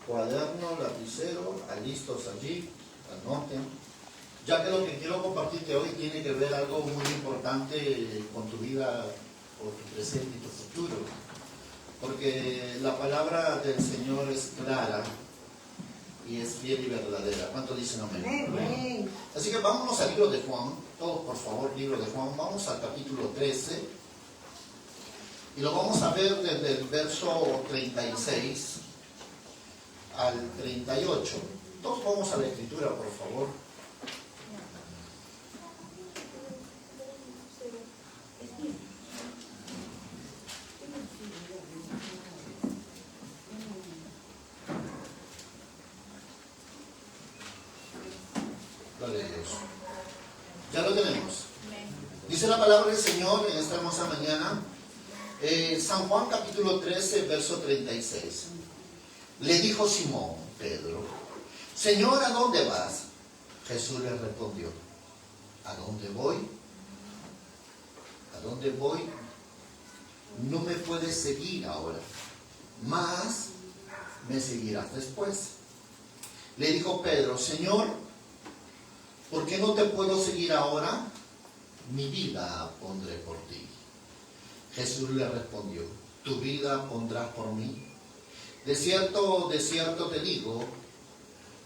cuaderno, lapicero, listos allí, anoten. Ya que lo que quiero compartirte hoy tiene que ver algo muy importante con tu vida, o tu presente y tu futuro. Porque la palabra del Señor es clara y es fiel y verdadera. ¿Cuánto dicen amén? Amén. Así que vámonos al libro de Juan. Todos, por favor, libro de Juan. Vamos al capítulo 13. Y lo vamos a ver desde el verso 36 al 38. Todos vamos a la escritura, por favor. Gloria a Dios. Ya lo tenemos. Dice la palabra del Señor en esta hermosa mañana. San Juan capítulo 13, verso 36. Le dijo Simón, Pedro, Señor, ¿a dónde vas? Jesús le respondió, ¿a dónde voy? ¿A dónde voy? No me puedes seguir ahora, mas me seguirás después. Le dijo Pedro, Señor, ¿por qué no te puedo seguir ahora? Mi vida pondré por ti. Jesús le respondió, ¿tu vida pondrás por mí? De cierto te digo,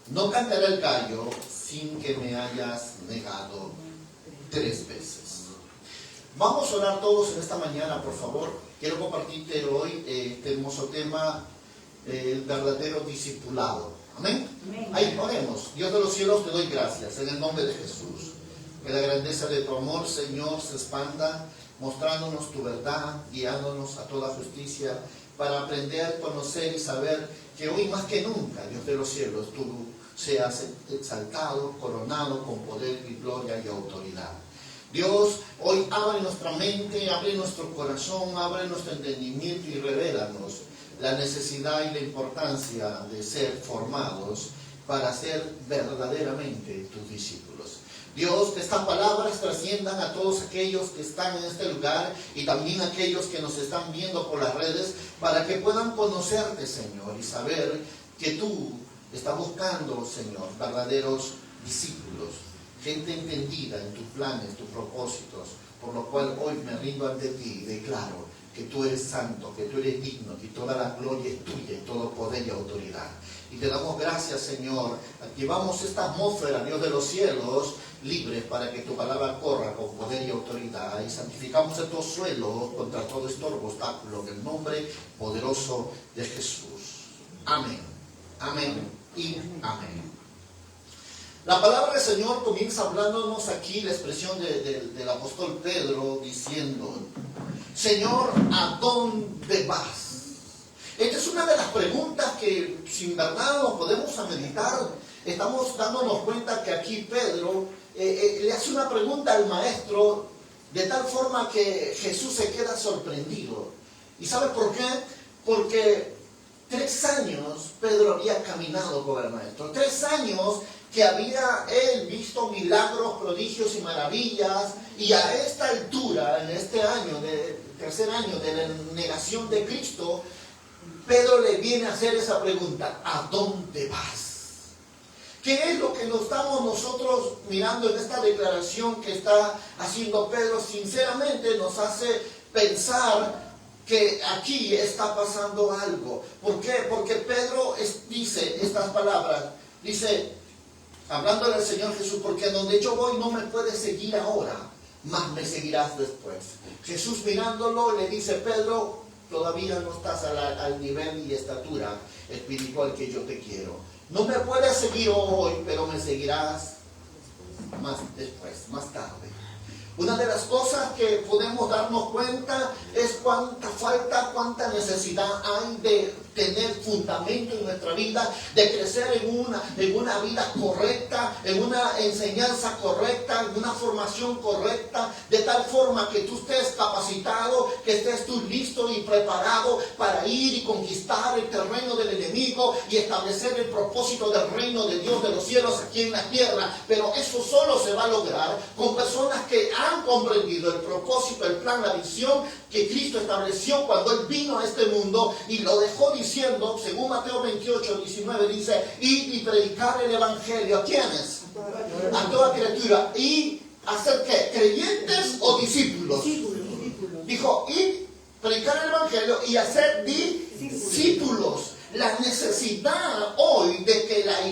no cantaré el gallo sin que me hayas negado 3 veces. Vamos a orar todos en esta mañana, por favor. Quiero compartirte hoy este hermoso tema, el verdadero discipulado. Amén. Ahí oremos. Dios de los cielos, te doy gracias en el nombre de Jesús. Que la grandeza de tu amor, Señor, se expanda, mostrándonos tu verdad, guiándonos a toda justicia, para aprender, conocer y saber que hoy más que nunca, Dios de los cielos, tú seas exaltado, coronado con poder y gloria y autoridad. Dios, hoy abre nuestra mente, abre nuestro corazón, abre nuestro entendimiento y revélanos la necesidad y la importancia de ser formados para ser verdaderamente tus discípulos. Dios, que estas palabras trasciendan a todos aquellos que están en este lugar y también a aquellos que nos están viendo por las redes, para que puedan conocerte, Señor, y saber que tú estás buscando, Señor, verdaderos discípulos, gente entendida en tus planes, tus propósitos, por lo cual hoy me rindo ante ti y declaro que tú eres santo, que tú eres digno, que toda la gloria es tuya y todo poder y autoridad. Y te damos gracias, Señor. Activamos esta atmósfera, Dios de los cielos, libres para que tu palabra corra con poder y autoridad. Y santificamos estos suelos contra todo estorbo, obstáculo, en el nombre poderoso de Jesús. Amén. Amén y amén. La palabra del Señor comienza hablándonos aquí, la expresión del apóstol Pedro, diciendo, Señor, ¿a dónde vas? Esta es una de las preguntas que, sin verdad, nos podemos meditar. Estamos dándonos cuenta que aquí Pedro le hace una pregunta al maestro de tal forma que Jesús se queda sorprendido. ¿Y sabe por qué? Porque 3 años Pedro había caminado con el maestro. 3 años que había él visto milagros, prodigios y maravillas. Y a esta altura, en este año, tercer año de la negación de Cristo, Pedro le viene a hacer esa pregunta, ¿a dónde vas? ¿Qué es lo que nos estamos nosotros mirando en esta declaración que está haciendo Pedro? Sinceramente nos hace pensar que aquí está pasando algo. ¿Por qué? Porque Pedro dice estas palabras, dice, hablándole al Señor Jesús, porque a donde yo voy no me puedes seguir ahora, mas me seguirás después. Jesús mirándolo le dice, Pedro, todavía no estás al nivel y estatura espiritual que yo te quiero. No me puedes seguir hoy, pero me seguirás más después, más tarde. Una de las cosas que podemos darnos cuenta es cuánta falta, cuánta necesidad hay de tener fundamento en nuestra vida, de crecer en una vida correcta, en una enseñanza correcta, en una formación correcta, de tal forma que tú estés capacitado, que estés tú listo y preparado para ir y conquistar el terreno del enemigo y establecer el propósito del reino de Dios de los cielos aquí en la tierra. Pero eso solo se va a lograr con personas que han comprendido el propósito, el plan, la visión que Cristo estableció cuando Él vino a este mundo y lo dejó diciendo diciendo, según Mateo 28, 19, dice, id y predicar el evangelio. ¿A quiénes? A toda criatura. ¿Y hacer qué? ¿Creyentes o discípulos? Dijo, id, predicar el evangelio y hacer discípulos. La necesidad hoy de que las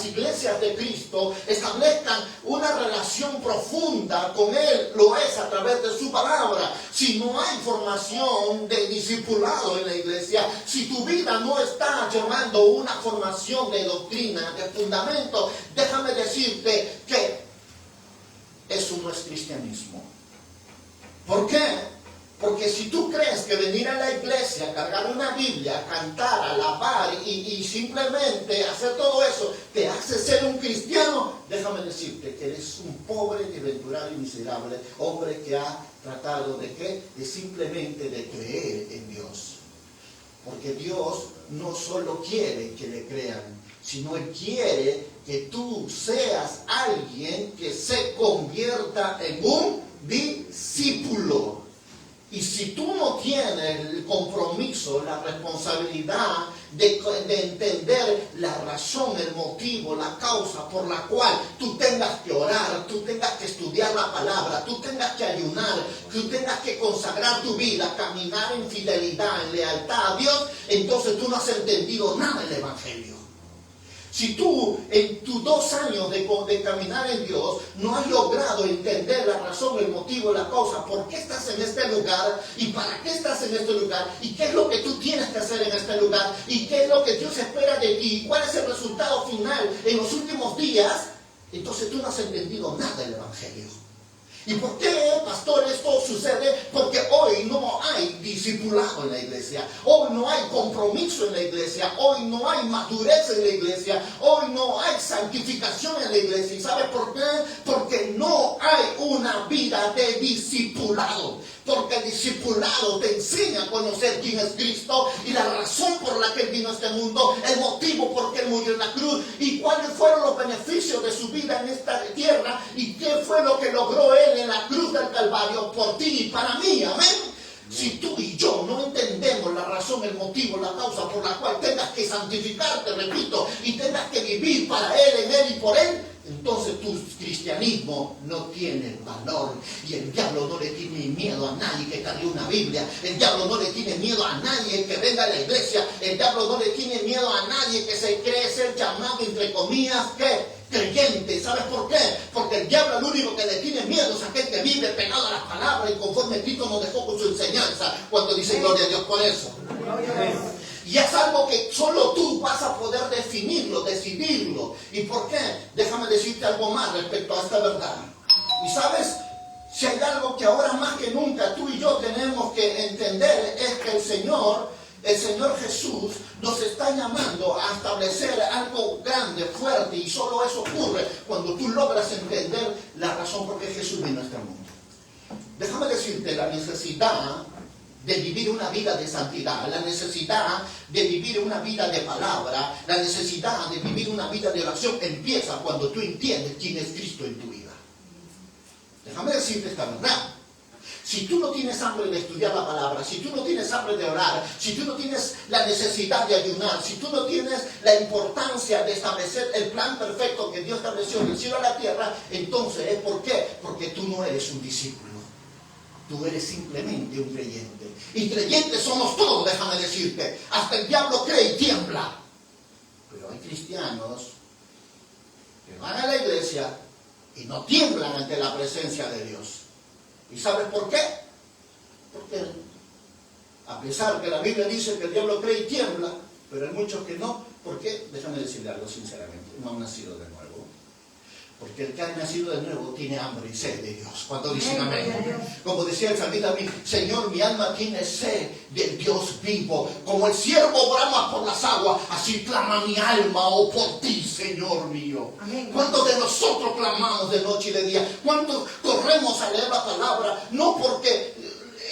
iglesias de Cristo establezcan una relación profunda con Él, lo es a través de su palabra. Si no hay formación de discipulado en la iglesia, si tu vida no está llevando una formación de doctrina, de fundamento, déjame decirte que eso no es cristianismo. ¿Por qué? Porque si tú crees que venir a la iglesia, cargar una Biblia, cantar, alabar y simplemente hacer todo eso te hace ser un cristiano, déjame decirte que eres un pobre, desventurado y miserable hombre que ha tratado de ¿qué? De simplemente de creer en Dios. Porque Dios no solo quiere que le crean, sino Él quiere que tú seas alguien que se convierta en un discípulo. Y si tú no tienes el compromiso, la responsabilidad de entender la razón, el motivo, la causa por la cual tú tengas que orar, tú tengas que estudiar la palabra, tú tengas que ayunar, tú tengas que consagrar tu vida, caminar en fidelidad, en lealtad a Dios, entonces tú no has entendido nada del Evangelio. Si tú en tus 2 años de caminar en Dios no has logrado entender la razón, el motivo, la causa, por qué estás en este lugar y para qué estás en este lugar y qué es lo que tú tienes que hacer en este lugar y qué es lo que Dios espera de ti y cuál es el resultado final en los últimos días, entonces tú no has entendido nada del Evangelio. ¿Y por qué, pastor, esto sucede? Porque hoy no hay discipulado en la iglesia, hoy no hay compromiso en la iglesia, hoy no hay madurez en la iglesia, hoy no hay santificación en la iglesia. ¿Y sabes por qué? Porque no hay una vida de discipulado. Porque el discipulado te enseña a conocer quién es Cristo y la razón por la que Él vino a este mundo, el motivo por qué Él murió en la cruz y cuáles fueron los beneficios de su vida en esta tierra y qué fue lo que logró Él en la cruz del Calvario por ti y para mí. Amén. Si tú y yo no entendemos la razón, el motivo, la causa por la cual tengas que santificarte, repito, y tengas que vivir para Él, en Él y por Él, entonces tu cristianismo no tiene valor. Y el diablo no le tiene miedo a nadie que cargue una Biblia. El diablo no le tiene miedo a nadie que venga a la iglesia. El diablo no le tiene miedo a nadie que se cree ser llamado, entre comillas, ¿qué? Creyente. ¿Sabes por qué? Porque el diablo lo único que le tiene miedo es a aquel que vive pegado a las palabras y conforme Cristo nos dejó con su enseñanza. Cuando dice gloria a Dios por eso. Y es algo que solo tú vas a poder definirlo, decidirlo. ¿Y por qué? Déjame decirte algo más respecto a esta verdad. Y sabes, si hay algo que ahora más que nunca tú y yo tenemos que entender es que el Señor Jesús nos está llamando a establecer algo grande, fuerte, y solo eso ocurre cuando tú logras entender la razón por qué Jesús vino a este mundo. Déjame decirte la necesidad de vivir una vida de santidad, la necesidad de vivir una vida de palabra, la necesidad de vivir una vida de oración empieza cuando tú entiendes quién es Cristo en tu vida. Déjame decirte esta verdad. Si tú no tienes hambre de estudiar la palabra, si tú no tienes hambre de orar, si tú no tienes la necesidad de ayunar, si tú no tienes la importancia de establecer el plan perfecto que Dios estableció del cielo a la tierra, entonces ¿es por qué? Porque tú no eres un discípulo. Tú eres simplemente un creyente. Y creyentes somos todos, déjame decirte. Hasta el diablo cree y tiembla. Pero hay cristianos que van a la iglesia y no tiemblan ante la presencia de Dios. ¿Y sabes por qué? Porque a pesar que la Biblia dice que el diablo cree y tiembla, pero hay muchos que no. ¿Por qué? Déjame decirle algo sinceramente. No han nacido de nuevo. Porque el que ha nacido de nuevo tiene hambre y sed de Dios. Cuando dicen amén. Como decía el salmista, Señor, mi alma tiene sed del Dios vivo. Como el ciervo brama por las aguas, así clama mi alma, oh por ti, Señor mío. Amén. ¿Cuántos de nosotros clamamos de noche y de día? ¿Cuántos corremos a leer la palabra? No porque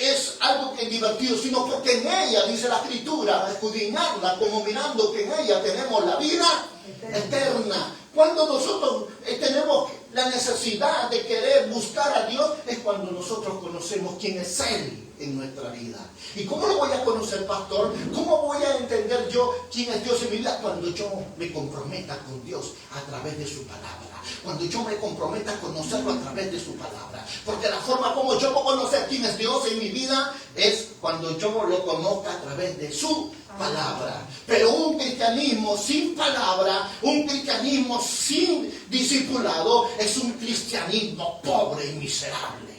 es algo que es divertido, sino porque en ella, dice la Escritura, escudriñarla, como mirando que en ella tenemos la vida eterna. Cuando nosotros tenemos la necesidad de querer buscar a Dios es cuando nosotros conocemos quién es Él en nuestra vida. ¿Y cómo lo voy a conocer, pastor? ¿Cómo voy a entender yo quién es Dios en mi vida? Cuando yo me comprometa con Dios a través de su palabra. Cuando yo me comprometa a conocerlo a través de su palabra. Porque la forma como yo puedo conocer quién es Dios en mi vida es cuando yo lo conozca a través de su palabra. Pero un cristianismo sin palabra, un cristianismo sin discipulado, es un cristianismo pobre y miserable.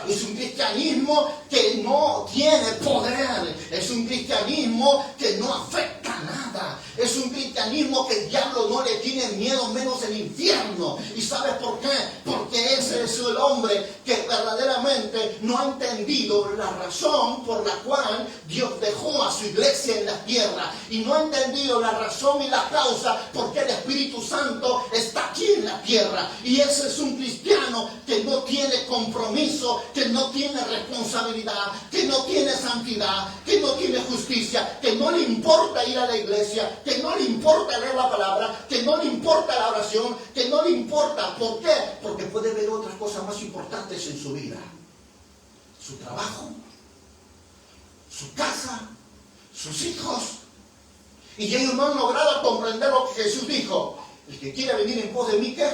Es un cristianismo que no tiene poder. Es un cristianismo que no afecta nada. Es un cristianismo que el diablo no le tiene miedo, menos el infierno. ¿Y sabes por qué? Porque ese es el hombre que verdaderamente no ha entendido la razón por la cual Dios dejó a su iglesia en la tierra. Y no ha entendido la razón y la causa por qué el Espíritu Santo está aquí en la tierra. Y ese es un cristiano que no tiene compromiso, que no tiene responsabilidad, que no tiene santidad, que no tiene justicia, que no le importa ir a la iglesia, que no le importa leer la palabra, que no le importa la oración, que no le importa. ¿Por qué? Porque puede ver otras cosas más importantes en su vida. Su trabajo, su casa, sus hijos. Y ellos no han logrado comprender lo que Jesús dijo. El que quiera venir en pos de mí, ¿qué?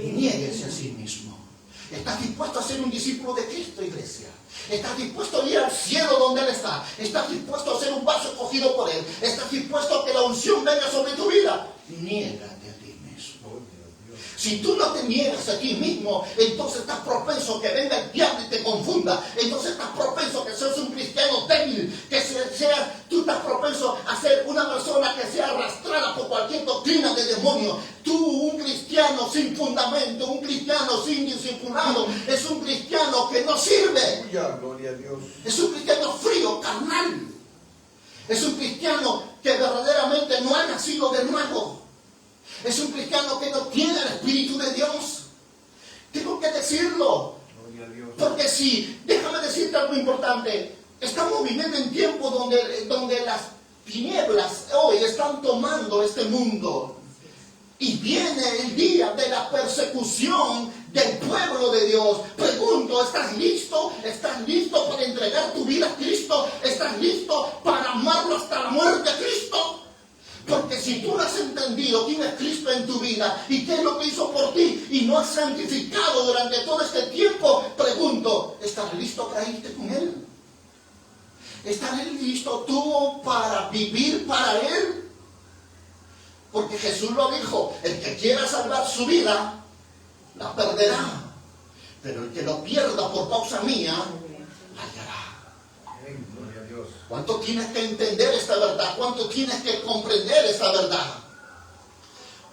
Niéguese a sí mismo. ¿Estás dispuesto a ser un discípulo de Cristo, iglesia? ¿Estás dispuesto a ir al cielo donde Él está? ¿Estás dispuesto a ser un vaso escogido por Él? ¿Estás dispuesto a que la unción venga sobre tu vida? Niégate a ti mismo. Si tú no te niegas a ti mismo, entonces estás propenso que venga el diablo y te confunda. Entonces estás propenso que seas un cristiano débil, tú estás propenso a ser una persona que sea arrastrada por cualquier doctrina de demonio. Tú, un cristiano sin fundamento, un cristiano sin discipulado, es un cristiano que no sirve. Gloria a Dios. Es un cristiano frío, carnal. Es un cristiano que verdaderamente no ha nacido de nuevo. Es un cristiano que no tiene el Espíritu de Dios. Tengo que decirlo. Gloria a Dios. Porque si, déjame decirte algo importante. Estamos viviendo en tiempos donde las tinieblas hoy están tomando este mundo. Y viene el día de la persecución del pueblo de Dios. Pregunto, ¿estás listo? ¿Estás listo para entregar tu vida a Cristo? ¿Estás listo para amarlo hasta la muerte a Cristo? Porque si tú no has entendido quién es Cristo en tu vida y qué es lo que hizo por ti y no has santificado durante todo este tiempo, pregunto, ¿estás listo para irte con Él? ¿Estás listo tú para vivir para Él? Porque Jesús lo dijo, el que quiera salvar su vida, la perderá. Pero el que lo pierda por causa mía, la hallará. Gloria a Dios. ¿Cuánto tienes que entender esta verdad? ¿Cuánto tienes que comprender esta verdad?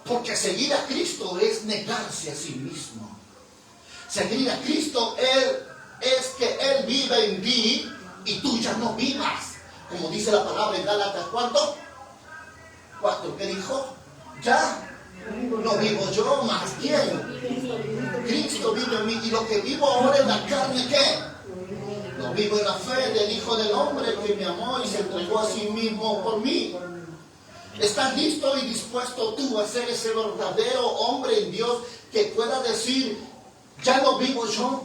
Porque seguir a Cristo es negarse a sí mismo. Seguir a Cristo es que Él vive en ti y tú ya no vivas. Como dice la palabra en Gálatas, ¿cuánto? 4, ¿qué dijo? Ya no vivo yo, más ¿quién? Cristo vive en mí. Y lo que vivo ahora en la carne, ¿qué? Lo vivo en la fe del Hijo del Hombre que me amó y se entregó a sí mismo por mí. ¿Estás listo y dispuesto tú a ser ese verdadero hombre en Dios que pueda decir, ya no vivo yo?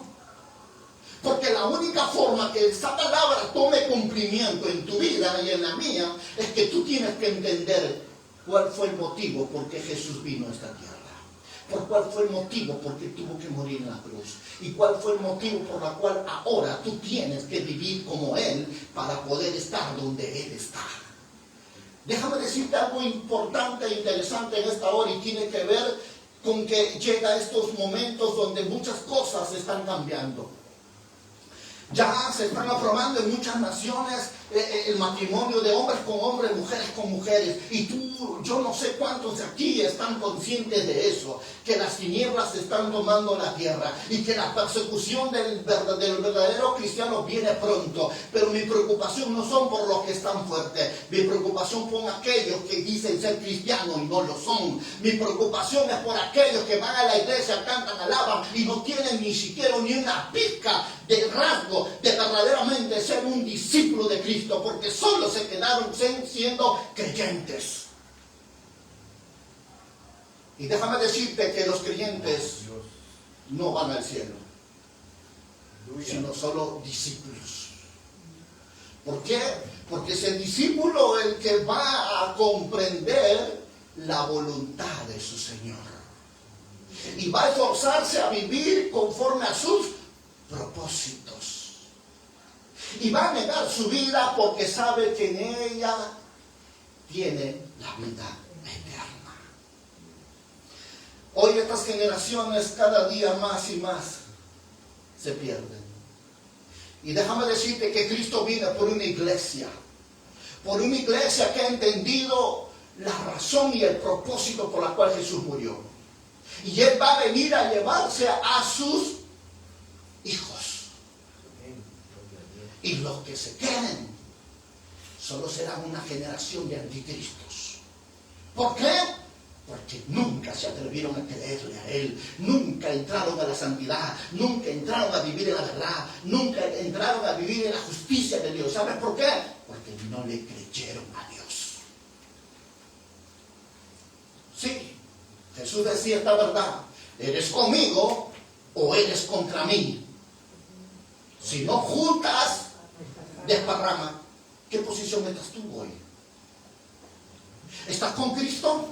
Porque la única forma que esa palabra tome cumplimiento en tu vida y en la mía es que tú tienes que entender cuál fue el motivo por qué Jesús vino a esta tierra. Por cuál fue el motivo por qué tuvo que morir en la cruz. Y cuál fue el motivo por el cual ahora tú tienes que vivir como Él para poder estar donde Él está. Déjame decirte algo importante e interesante en esta hora y tiene que ver con que llega estos momentos donde muchas cosas están cambiando. Ya se están aprobando en muchas naciones el matrimonio de hombres con hombres, mujeres con mujeres. Y yo no sé cuántos de aquí están conscientes de eso, que las tinieblas están tomando la tierra y que la persecución del verdadero cristiano viene pronto. Pero mi preocupación no son por los que están fuertes, mi preocupación por aquellos que dicen ser cristianos y no lo son. Mi preocupación es por aquellos que van a la iglesia, cantan, alaban y no tienen ni siquiera ni una pizca de rasgo de verdaderamente ser un discípulo de Cristo, porque solo se quedaron siendo creyentes. Y déjame decirte que los creyentes Dios. no van al cielo, Aleluya. sino solo discípulos. ¿Por qué? Porque es el discípulo el que va a comprender la voluntad de su Señor. Y va a esforzarse a vivir conforme a sus propósitos. Y va a negar su vida porque sabe que en ella tiene la vida eterna. Hoy estas generaciones cada día más y más se pierden. Y déjame decirte que Cristo vino por una iglesia que ha entendido la razón y el propósito por la cual Jesús murió. Y Él va a venir a llevarse a sus hijos. Y los que se queden solo serán una generación de anticristos. ¿Por qué? Porque nunca se atrevieron a creerle a Él, nunca entraron a la santidad, nunca entraron a vivir en la verdad, nunca entraron a vivir en la justicia de Dios. ¿Sabes por qué? Porque no le creyeron a Dios. Sí, Jesús decía esta verdad: ¿eres conmigo o eres contra mí? Si no juntas, desparrama. ¿Qué posición estás tú hoy? ¿Estás con Cristo?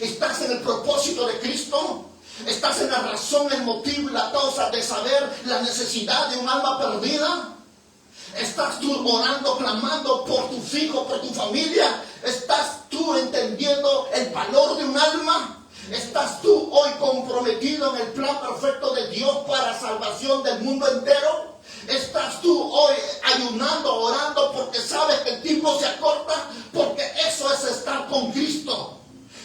¿Estás en el propósito de Cristo? ¿Estás en la razón, el motivo y la causa de saber la necesidad de un alma perdida? ¿Estás tú orando, clamando por tus hijos, por tu familia? ¿Estás tú entendiendo el valor de un alma? ¿Estás tú hoy comprometido en el plan perfecto de Dios para salvación del mundo entero? ¿Estás tú hoy ayunando, orando porque sabes que el tiempo se acorta? Porque eso es estar con Cristo.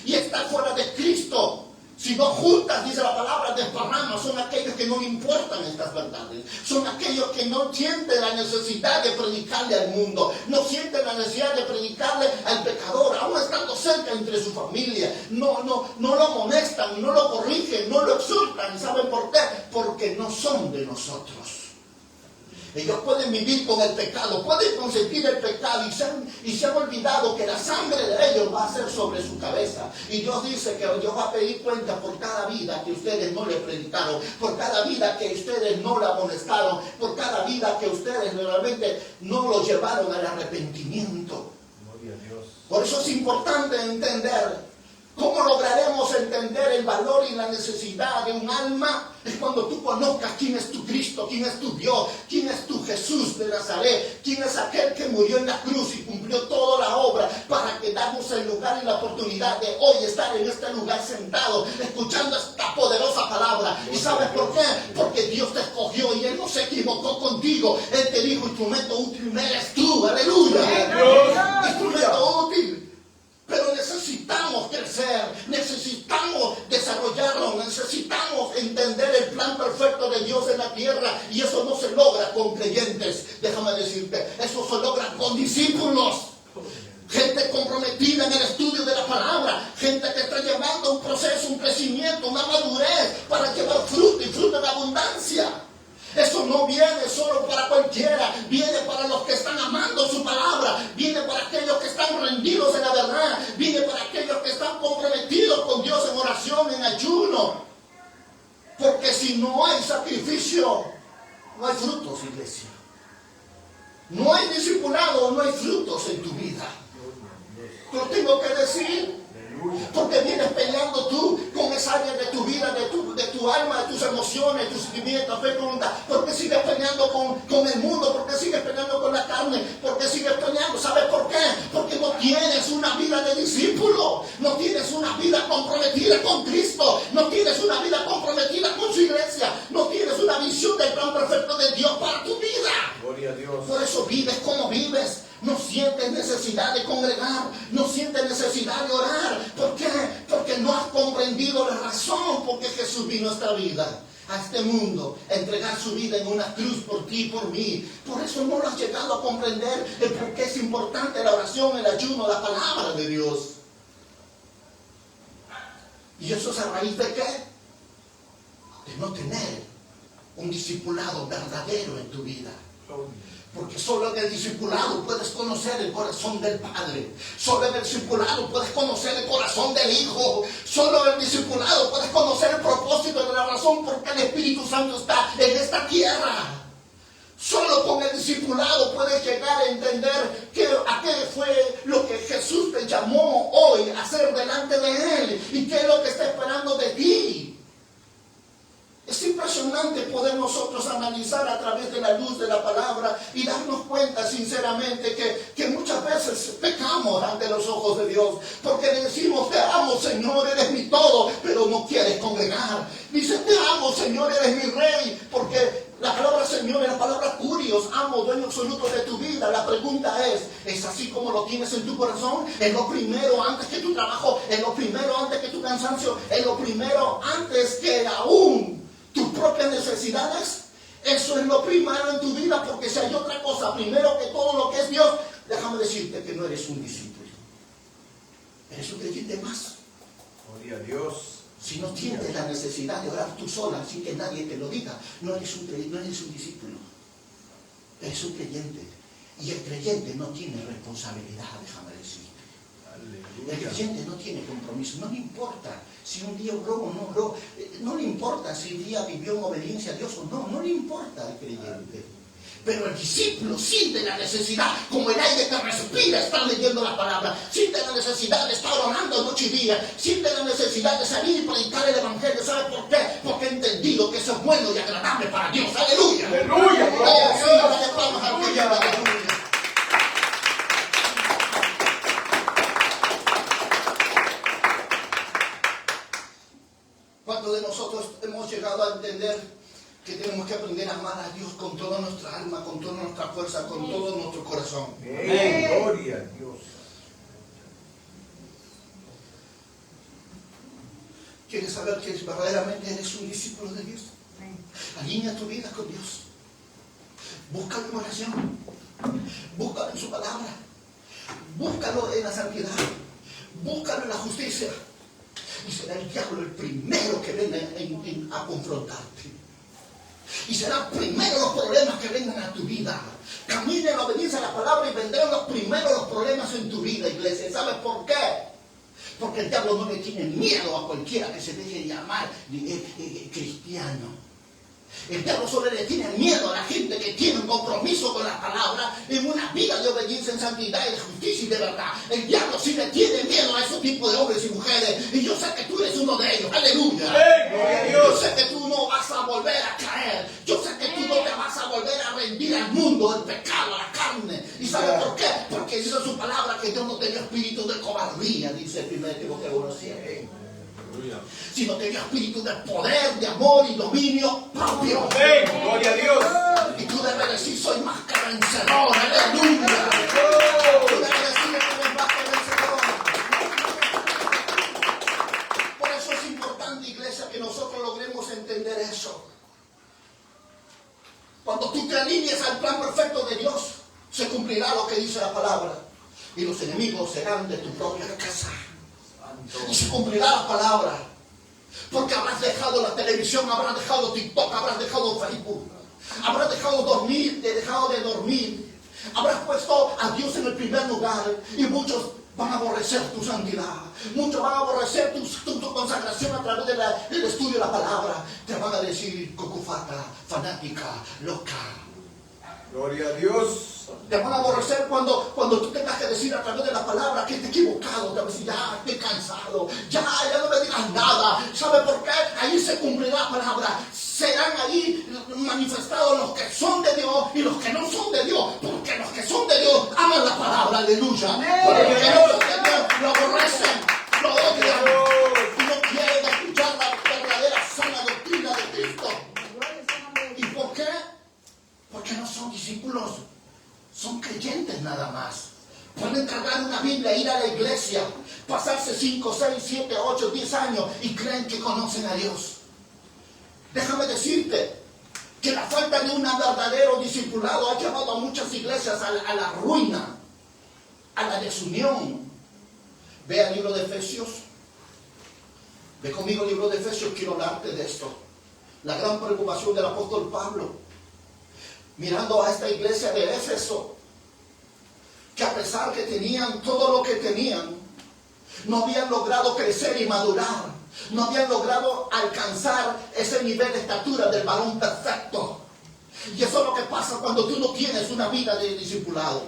Y estar fuera de Cristo, si no juntas, dice la palabra, desparramas, son aquellos que no le importan estas verdades. Son aquellos que no sienten la necesidad de predicarle al mundo, no sienten la necesidad de predicarle al pecador, aún estando cerca entre su familia. No lo amonestan, no lo corrigen, no lo exhortan. ¿Saben por qué? Porque no son de nosotros. Ellos pueden vivir con el pecado, pueden consentir el pecado y se han olvidado que la sangre de ellos va a ser sobre su cabeza. Y Dios dice que Dios va a pedir cuenta por cada vida que ustedes no le predicaron, por cada vida que ustedes no la amonestaron, por cada vida que ustedes realmente no lo llevaron al arrepentimiento. Gloria a Dios. Por eso es importante entender. ¿Cómo lograremos entender el valor y la necesidad de un alma? Es cuando tú conozcas quién es tu Cristo, quién es tu Dios, quién es tu Jesús de Nazaret, quién es aquel que murió en la cruz y cumplió toda la obra para que damos el lugar y la oportunidad de hoy estar en este lugar sentado, escuchando esta poderosa palabra. ¿Y sabes por qué? Porque Dios te escogió y Él no se equivocó contigo. Él te dijo: instrumento útil eres tú. ¡Aleluya! Instrumento útil. Pero necesitamos crecer, necesitamos desarrollarlo, necesitamos entender el plan perfecto de Dios en la tierra. Y eso no se logra con creyentes, déjame decirte, eso se logra con discípulos. Gente comprometida en el estudio de la palabra, gente que está llevando un proceso, un crecimiento, una madurez para llevar fruto y fruto en abundancia. Eso no viene solo para cualquiera, viene para los que están amando su palabra, viene para aquellos que están rendidos en la verdad, viene para aquellos que están comprometidos con Dios en oración, en ayuno. Porque si no hay sacrificio, no hay frutos, iglesia. No hay discipulado, no hay frutos en tu vida. Lo tengo que decir. Porque vienes peleando tú con esa área de tu vida, de tu alma, de tus emociones, tus sentimientos, fe, voluntad. Porque sigues peleando con el mundo, porque sigues peleando con la carne, porque sigues peleando. ¿Sabes por qué? Porque no tienes una vida de discípulo, no tienes una vida comprometida con Cristo, no tienes una vida comprometida con su iglesia, no tienes una visión del plan perfecto de Dios para tu vida. Gloria a Dios. Por eso vives como vives. No sientes necesidad de congregar, no sientes necesidad de orar. ¿Por qué? Porque no has comprendido la razón por qué Jesús vino a esta vida, a este mundo, a entregar su vida en una cruz por ti y por mí. Por eso no lo has llegado a comprender el por qué es importante la oración, el ayuno, la palabra de Dios. ¿Y eso es a raíz de qué? De no tener un discipulado verdadero en tu vida. Porque solo en el discipulado puedes conocer el corazón del Padre. Solo en el discipulado puedes conocer el corazón del Hijo. Solo en el discipulado puedes conocer el propósito de la razón por qué el Espíritu Santo está en esta tierra. Solo con el discipulado puedes llegar a entender a qué fue lo que Jesús te llamó hoy a hacer delante de Él y qué es lo que está esperando de ti. Es impresionante poder nosotros analizar a través de la luz de la palabra y darnos cuenta sinceramente que muchas veces pecamos ante los ojos de Dios, porque le decimos: te amo, Señor, eres mi todo, pero no quieres congregar. Dice: te amo, Señor, eres mi rey, porque la palabra Señor es la palabra curios, amo, dueño absoluto de tu vida. La pregunta ¿es así como lo tienes en tu corazón? ¿Es lo primero antes que tu trabajo? ¿Es lo primero antes que tu cansancio? ¿Es lo primero antes que aún tus propias necesidades? Eso es lo primero en tu vida, porque si hay otra cosa primero que todo lo que es Dios, déjame decirte que no eres un discípulo, eres un creyente más. Gloria a Dios. Si no tienes la necesidad de orar tú sola sin que nadie te lo diga, no eres un discípulo, eres un creyente. Y el creyente no tiene responsabilidad, déjame decirte. El creyente no tiene compromiso, no le importa si un día oró o no oró, no le importa si un día vivió en obediencia a Dios o no, no le importa al creyente. Pero el discípulo siente la necesidad, como el aire que respira, está leyendo la palabra, siente la necesidad de estar orando noche y día, siente la necesidad de salir y predicar el evangelio. ¿Sabe por qué? Porque he entendido que eso es bueno y agradable para Dios. ¡Aleluya! ¡Aleluya! ¡Oh, sí, dale palmas al que llama, aleluya! ¿Cuántos de nosotros hemos llegado a entender que tenemos que aprender a amar a Dios con toda nuestra alma, con toda nuestra fuerza, con todo nuestro corazón? Amén. Gloria a Dios. ¿Quieres saber que verdaderamente eres un discípulo de Dios? Alinea tu vida con Dios. Búscalo en oración. Búscalo en su palabra. Búscalo en la santidad. Búscalo en la justicia. Y será el diablo el primero que venga a confrontarte. Y serán primero los problemas que vengan a tu vida. Camina en obediencia a la palabra y vendrán los primeros los problemas en tu vida, iglesia. ¿Sabes por qué? Porque el diablo no le tiene miedo a cualquiera que se deje llamar cristiano. El diablo solo le tiene miedo a la gente que tiene un compromiso con la palabra, en una vida de obediencia en santidad y de justicia y de verdad. El diablo sí le tiene miedo a ese tipo de hombres y mujeres. Y yo sé que tú eres uno de ellos. ¡Aleluya! Gloria a Dios. Yo sé que tú no vas a volver a caer. Yo sé que tú no te vas a volver a rendir al mundo, al pecado, a la carne. ¿Y sabes por qué? Porque dice su palabra que Dios no tenía espíritu de cobardía, dice 1 Timoteo 1:7. Sino tenía espíritu de poder, de amor y dominio propio. Amén. Gloria a Dios. Y tú debes decir: soy más que vencedor. Aleluya. Tú debes decir que eres más que vencedor. Por eso es importante, iglesia, que nosotros logremos entender eso. Cuando tú te alinees al plan perfecto de Dios, se cumplirá lo que dice la palabra. Y los enemigos serán de tu propia casa. Y se cumplirá la palabra. Porque habrás dejado la televisión, habrás dejado TikTok, habrás dejado Facebook, habrás dejado de dormir, habrás puesto a Dios en el primer lugar. Y muchos van a aborrecer tu santidad, muchos van a aborrecer tu consagración a través del estudio de la palabra. Te van a decir cocufata, fanática, loca. Gloria a Dios. Te van a aborrecer cuando tú tengas que decir a través de la palabra que te he equivocado. Te van a decir: ya estoy cansado, ya no me digas nada. ¿Sabe por qué? Ahí se cumplirá la palabra. Serán ahí manifestados los que son de Dios y los que no son de Dios. Porque los que son de Dios aman la palabra, aleluya. Pero los que no son de Dios lo aborrecen, lo odian y no quieren escuchar la verdadera sana doctrina de Cristo. ¿Y por qué? Porque no son discípulos. Son creyentes nada más. Pueden cargar una Biblia, ir a la iglesia, pasarse 5, 6, 7, 8, 10 años y creen que conocen a Dios. Déjame decirte que la falta de un verdadero discipulado ha llevado a muchas iglesias a la ruina, a la desunión. Ve al libro de Efesios. Ve conmigo el libro de Efesios, quiero hablarte de esto. La gran preocupación del apóstol Pablo. mirando a esta iglesia de Éfeso, que a pesar que tenían todo lo que tenían, no habían logrado crecer y madurar, no habían logrado alcanzar ese nivel de estatura del varón perfecto. Y eso es lo que pasa cuando tú no tienes una vida de discipulado.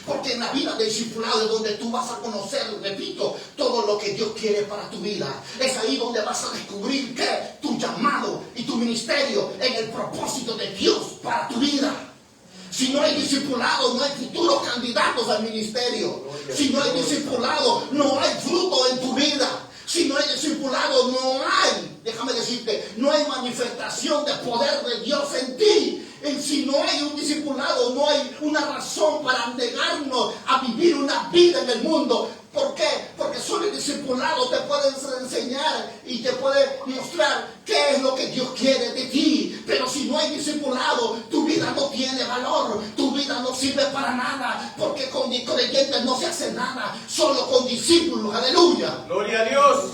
Porque en la vida de discipulado es donde tú vas a conocer, repito, todo lo que Dios quiere para tu vida. Es ahí donde vas a descubrir que tu llamado y tu ministerio en el propósito de Dios para tu vida. Si no hay discipulado, no hay futuros candidatos al ministerio. Si no hay discipulado, no hay fruto en tu vida. Si no hay discipulado, no hay, déjame decirte, no hay manifestación de poder de Dios en ti. Si no hay un discipulado, no hay una razón para negarnos a vivir una vida en el mundo. ¿Por qué? Porque solo el discipulado te puede enseñar y te puede mostrar qué es lo que Dios quiere de ti. Pero si no hay discipulado, tu vida no tiene valor, tu vida no sirve para nada, porque con creyentes no se hace nada, solo con discípulos. Aleluya. Gloria a Dios.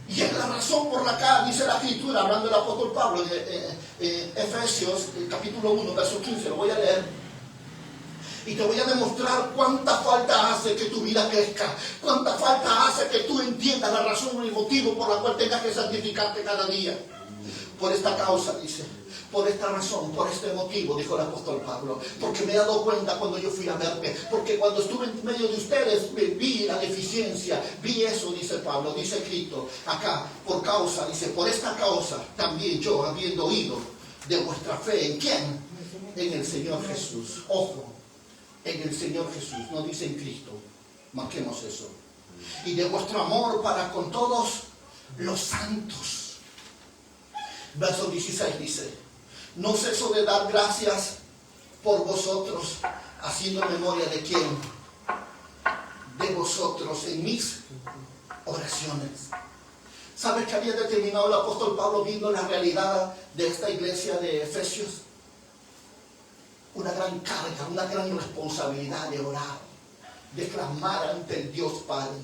Y es la razón por la que dice la Escritura, hablando del apóstol Pablo, en Efesios, capítulo 1, verso 15, lo voy a leer. Y te voy a demostrar cuánta falta hace que tu vida crezca, cuánta falta hace que tú entiendas la razón y el motivo por la cual tengas que santificarte cada día. Por esta causa, dice, por esta razón, por este motivo, dijo el apóstol Pablo, porque me he dado cuenta cuando yo fui a verte, porque cuando estuve en medio de ustedes vi la deficiencia, vi eso, dice Pablo, dice escrito acá, por causa, dice, por esta causa también yo, habiendo oído de vuestra fe, ¿en quién? En el Señor Jesús. Ojo, en el Señor Jesús, no dice en Cristo, marquemos eso. Y de vuestro amor para con todos los santos. Verso 16 dice, no ceso de dar gracias por vosotros, haciendo memoria de quién, de vosotros en mis oraciones. ¿Sabes que había determinado el apóstol Pablo viendo la realidad de esta iglesia de Efesios? Una gran carga, una gran responsabilidad de orar, de clamar ante el Dios Padre.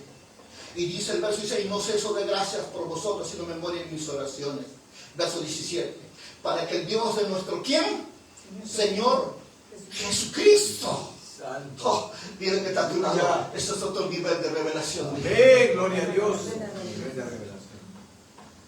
Y dice el verso 16, no ceso de gracias por vosotros, haciendo memoria en mis oraciones. Verso 17, para que el Dios de nuestro ¿quién? Señor Jesucristo. Oh, miren que está a tu lado. Eso es otro nivel de revelación. Gloria a Dios.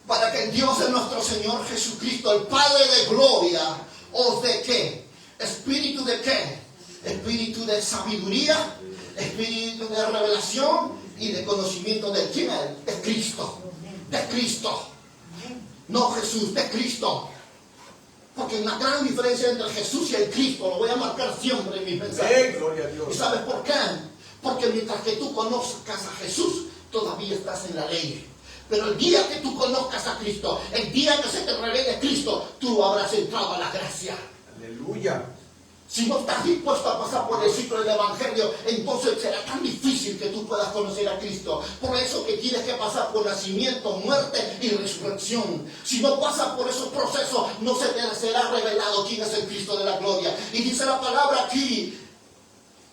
Para que el Dios de nuestro Señor Jesucristo, el Padre de gloria, os dé ¿qué? ¿Espíritu de qué? Espíritu de sabiduría, espíritu de revelación y de conocimiento de quién es. De Cristo. De Cristo. No Jesús, de Cristo. Porque hay una gran diferencia entre Jesús y el Cristo. Lo voy a marcar siempre en mis mensajes. Gloria a Dios. ¿Y sabes por qué? Porque mientras que tú conozcas a Jesús, todavía estás en la ley. Pero el día que tú conozcas a Cristo, el día que se te revele Cristo, tú habrás entrado a la gracia. Aleluya. Si no estás dispuesto a pasar por el ciclo del Evangelio, entonces será tan difícil que tú puedas conocer a Cristo. Por eso que tienes que pasar por nacimiento, muerte y resurrección. Si no pasas por esos procesos, no se te será revelado quién es el Cristo de la gloria. Y dice la palabra aquí,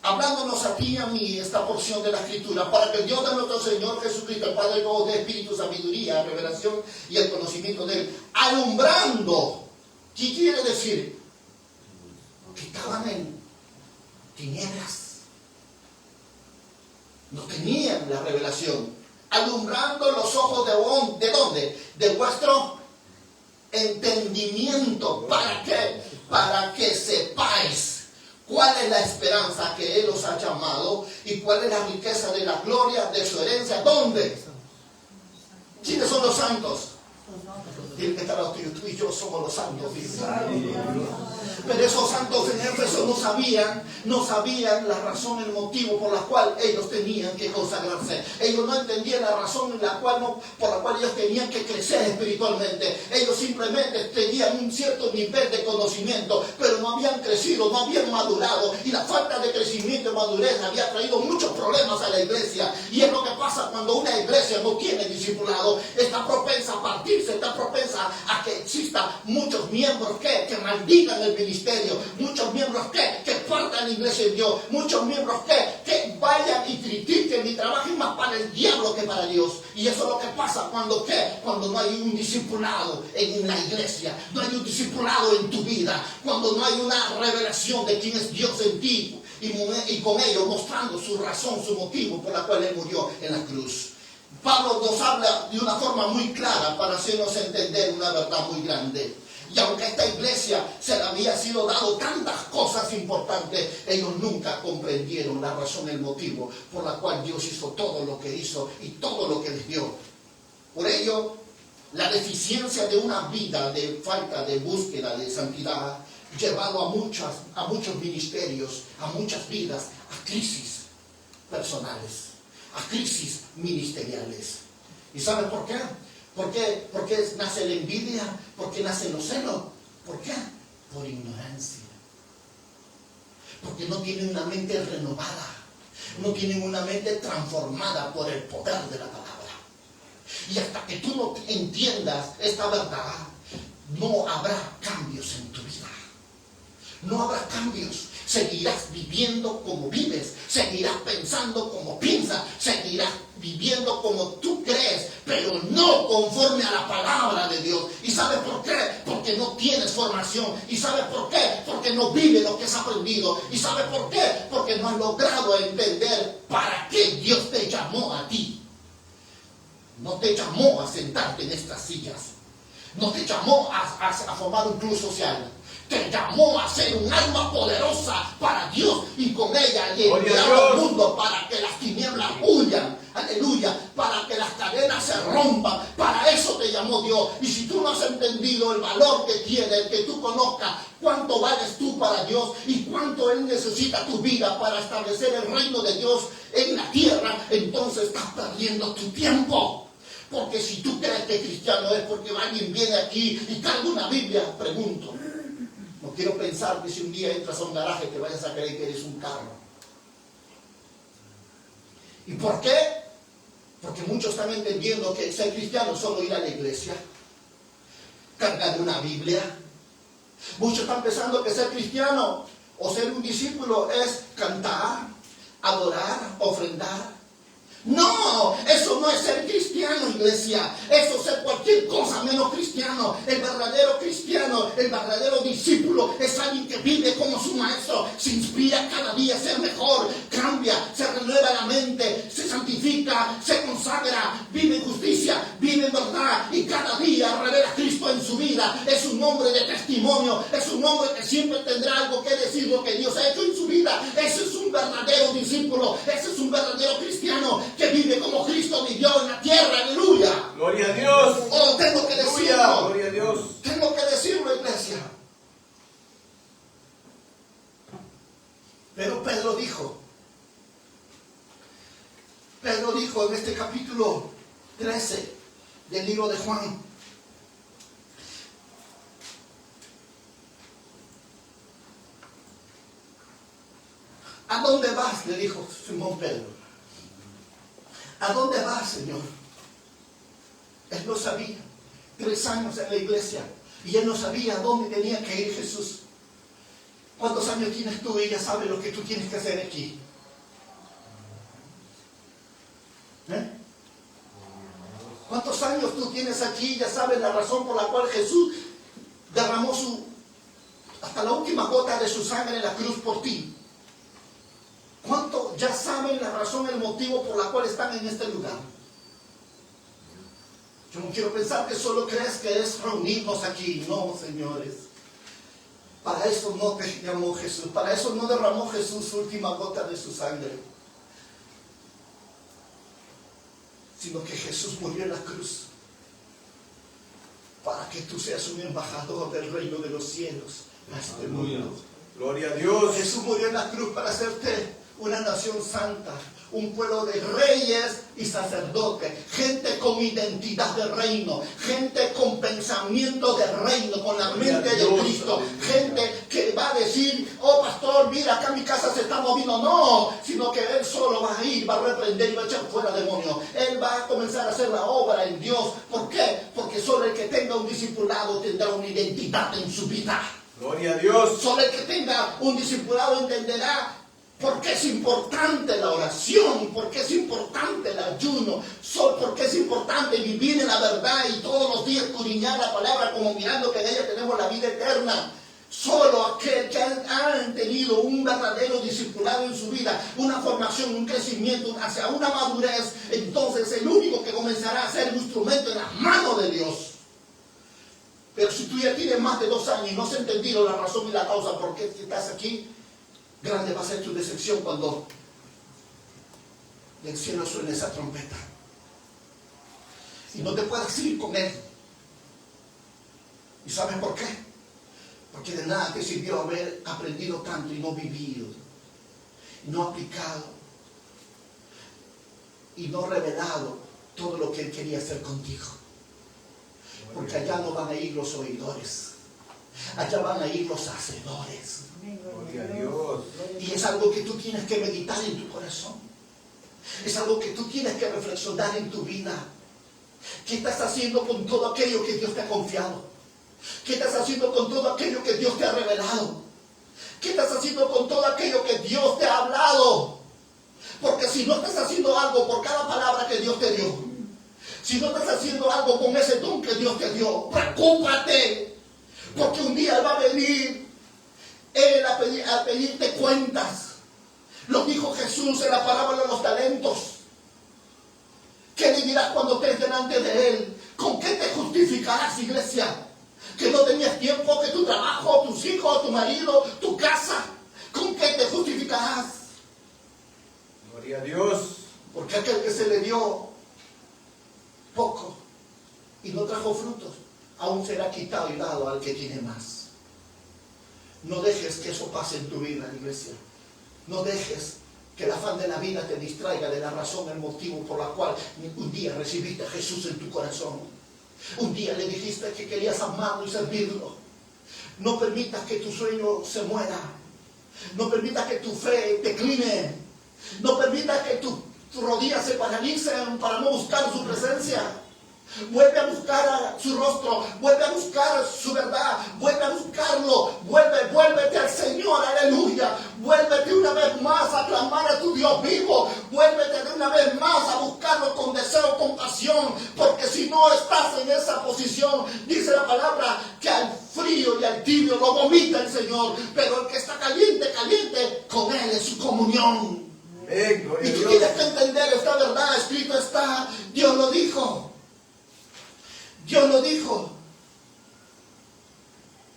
hablándonos aquí y a mí, esta porción de la Escritura, para que el Dios de nuestro Señor Jesucristo, el Padre de dé espíritu, sabiduría, revelación y el conocimiento de Él, alumbrando. ¿Qué quiere decir? Que estaban en tinieblas, no tenían la revelación, alumbrando los ojos ¿de dónde? De vuestro entendimiento. ¿Para qué? Para que sepáis cuál es la esperanza que Él os ha llamado y cuál es la riqueza de la gloria de su herencia. ¿Dónde? ¿Quiénes son los santos? Dile que está lo tuyo, tú y yo somos los santos. Pero esos santos en Éfeso no sabían la razón, el motivo por la cual ellos tenían que consagrarse. Ellos no entendían la razón por la cual ellos tenían que crecer espiritualmente. Ellos simplemente tenían un cierto nivel de conocimiento, pero no habían crecido, no habían madurado. Y la falta de crecimiento y madurez había traído muchos problemas a la iglesia. Y es lo que pasa cuando una iglesia no tiene discipulado. Está propensa a partir expandirse, está propensa a que exista muchos miembros que maldigan el ministerio, muchos miembros que partan la iglesia de Dios, muchos miembros que vayan y critiquen y trabajen más para el diablo que para Dios. Y eso es lo que pasa cuando no hay un discipulado en la iglesia, no hay un discipulado en tu vida, cuando no hay una revelación de quién es Dios en ti, y con ello mostrando su razón, su motivo por la cual Él murió en la cruz. Pablo nos habla de una forma muy clara para hacernos entender una verdad muy grande. Y aunque a esta iglesia se le había sido dado tantas cosas importantes, ellos nunca comprendieron la razón, el motivo por la cual Dios hizo todo lo que hizo y todo lo que les dio. Por ello, la deficiencia de una vida de falta de búsqueda de santidad llevado a muchos ministerios, a muchas vidas, a crisis personales, a crisis ministeriales. ¿Y saben por qué? ¿Por qué nace la envidia? ¿Por qué nacen los celos? ¿Por qué? Por ignorancia. Porque no tienen una mente renovada, no tienen una mente transformada por el poder de la palabra. Y hasta que tú no entiendas esta verdad, no habrá cambios en tu vida. No habrá cambios. Seguirás viviendo como vives, seguirás pensando como piensas, seguirás viviendo como tú crees, pero no conforme a la palabra de Dios. ¿Y sabes por qué? Porque no tienes formación. ¿Y sabes por qué? Porque no vives lo que has aprendido. ¿Y sabes por qué? Porque no has logrado entender para qué Dios te llamó a ti. No te llamó a sentarte en estas sillas, no te llamó a formar un club social. Te llamó a ser un alma poderosa para Dios y con ella enviar al mundo para que las tinieblas huyan, aleluya, para que las cadenas se rompan. Para eso te llamó Dios. Y si tú no has entendido el valor que tiene, el que tú conozcas cuánto vales tú para Dios y cuánto Él necesita tu vida para establecer el reino de Dios en la tierra, entonces estás perdiendo tu tiempo. Porque si tú crees que cristiano es porque alguien viene aquí y carga una Biblia, pregunto. No quiero pensar que si un día entras a un garaje te vayas a creer que eres un carro. ¿Y por qué? Porque muchos están entendiendo que ser cristiano es solo ir a la iglesia, cargar una Biblia. Muchos están pensando que ser cristiano o ser un discípulo es cantar, adorar, ofrendar. No, eso no es ser cristiano, iglesia. Eso es ser cualquier cosa menos cristiano. El verdadero cristiano, el verdadero discípulo es alguien que vive como su maestro, se inspira cada día a ser mejor, cambia, se renueva la mente, se santifica, se consagra, vive en justicia, vive en verdad y cada día revela a Cristo en su vida. Es un hombre de testimonio, es un hombre que siempre tendrá algo que decir lo que Dios ha hecho en su vida. Ese es un verdadero discípulo, ese es un verdadero cristiano que vive como Cristo vivió en la tierra, aleluya. Gloria a Dios. Oh, tengo que decirlo. Gloria a Dios. Tengo que decirlo, iglesia. Pero Pedro dijo en este capítulo 13 del libro de Juan, ¿a dónde vas?, le dijo Simón Pedro. ¿A dónde vas, Señor? Él no sabía. 3 años en la iglesia y él no sabía a dónde tenía que ir Jesús. ¿Cuántos años tienes tú y ya sabes lo que tú tienes que hacer aquí? ¿Cuántos años tú tienes aquí y ya sabes la razón por la cual Jesús derramó hasta la última gota de su sangre en la cruz por ti? ¿Cuánto ya saben la razón, el motivo por la cual están en este lugar? Yo no quiero pensar que solo crees que es reunirnos aquí. No, señores. Para eso no te llamó Jesús. Para eso no derramó Jesús su última gota de su sangre. Sino que Jesús murió en la cruz para que tú seas un embajador del reino de los cielos a este mundo. Gloria a Dios. Jesús murió en la cruz para hacerte una nación santa, un pueblo de reyes y sacerdotes, gente con identidad de reino, gente con pensamiento de reino, con la mente de Cristo, gente que va a decir, oh pastor, mira acá mi casa se está moviendo. No, sino que él solo va a ir, va a reprender y va a echar fuera demonios. Él va a comenzar a hacer la obra en Dios. ¿Por qué? Porque solo el que tenga un discipulado tendrá una identidad en su vida. Gloria a Dios. Solo el que tenga un discipulado entenderá por qué es importante la oración, por qué es importante el ayuno, solo por qué es importante vivir en la verdad y todos los días escudriñar la palabra como mirando que en ella tenemos la vida eterna. Solo aquel que han tenido un verdadero discipulado en su vida, una formación, un crecimiento hacia una madurez, entonces el único que comenzará a ser un instrumento en las manos de Dios. Pero si tú ya tienes más de 2 años y no has entendido la razón y la causa por qué estás aquí, grande va a ser tu decepción cuando del cielo suene esa trompeta y no te puedas ir con él. ¿Y sabes por qué? Porque de nada te sirvió haber aprendido tanto y no vivido, y no aplicado, y no revelado todo lo que Él quería hacer contigo. Porque allá no van a ir los oidores, allá van a ir los hacedores. Gloria a Dios. Y es algo que tú tienes que meditar en tu corazón. Es algo que tú tienes que reflexionar en tu vida. ¿Qué estás haciendo con todo aquello que Dios te ha confiado? ¿Qué estás haciendo con todo aquello que Dios te ha revelado? ¿Qué estás haciendo con todo aquello que Dios te ha hablado? Porque si no estás haciendo algo por cada palabra que Dios te dio, si no estás haciendo algo con ese don que Dios te dio, preocúpate. Porque un día va a venir Él a pedirte cuentas. Lo dijo Jesús en la parábola de los talentos. ¿Qué le dirás cuando estés delante de Él? ¿Con qué te justificarás, iglesia? Que no tenías tiempo, que tu trabajo, tus hijos, tu marido, tu casa. ¿Con qué te justificarás? Gloria a Dios. Porque aquel que se le dio poco y no trajo frutos, aún será quitado y dado al que tiene más. No dejes que eso pase en tu vida, iglesia. No dejes que el afán de la vida te distraiga de la razón, el motivo por la cual un día recibiste a Jesús en tu corazón. Un día le dijiste que querías amarlo y servirlo. No permitas que tu sueño se muera. No permitas que tu fe decline. No permitas que tus rodillas se paralicen para no buscar su presencia. Vuelve a buscar a su rostro, vuelve a buscar su verdad, vuelve a buscarlo, vuélvete al Señor, aleluya. Vuélvete una vez más a clamar a tu Dios vivo, vuélvete de una vez más a buscarlo con deseo, con pasión, porque si no estás en esa posición, dice la palabra que al frío y al tibio lo vomita el Señor, pero el que está caliente, caliente, con Él es su comunión. Y tú tienes que entender esta verdad, escrito está, Dios lo dijo. Dios lo dijo.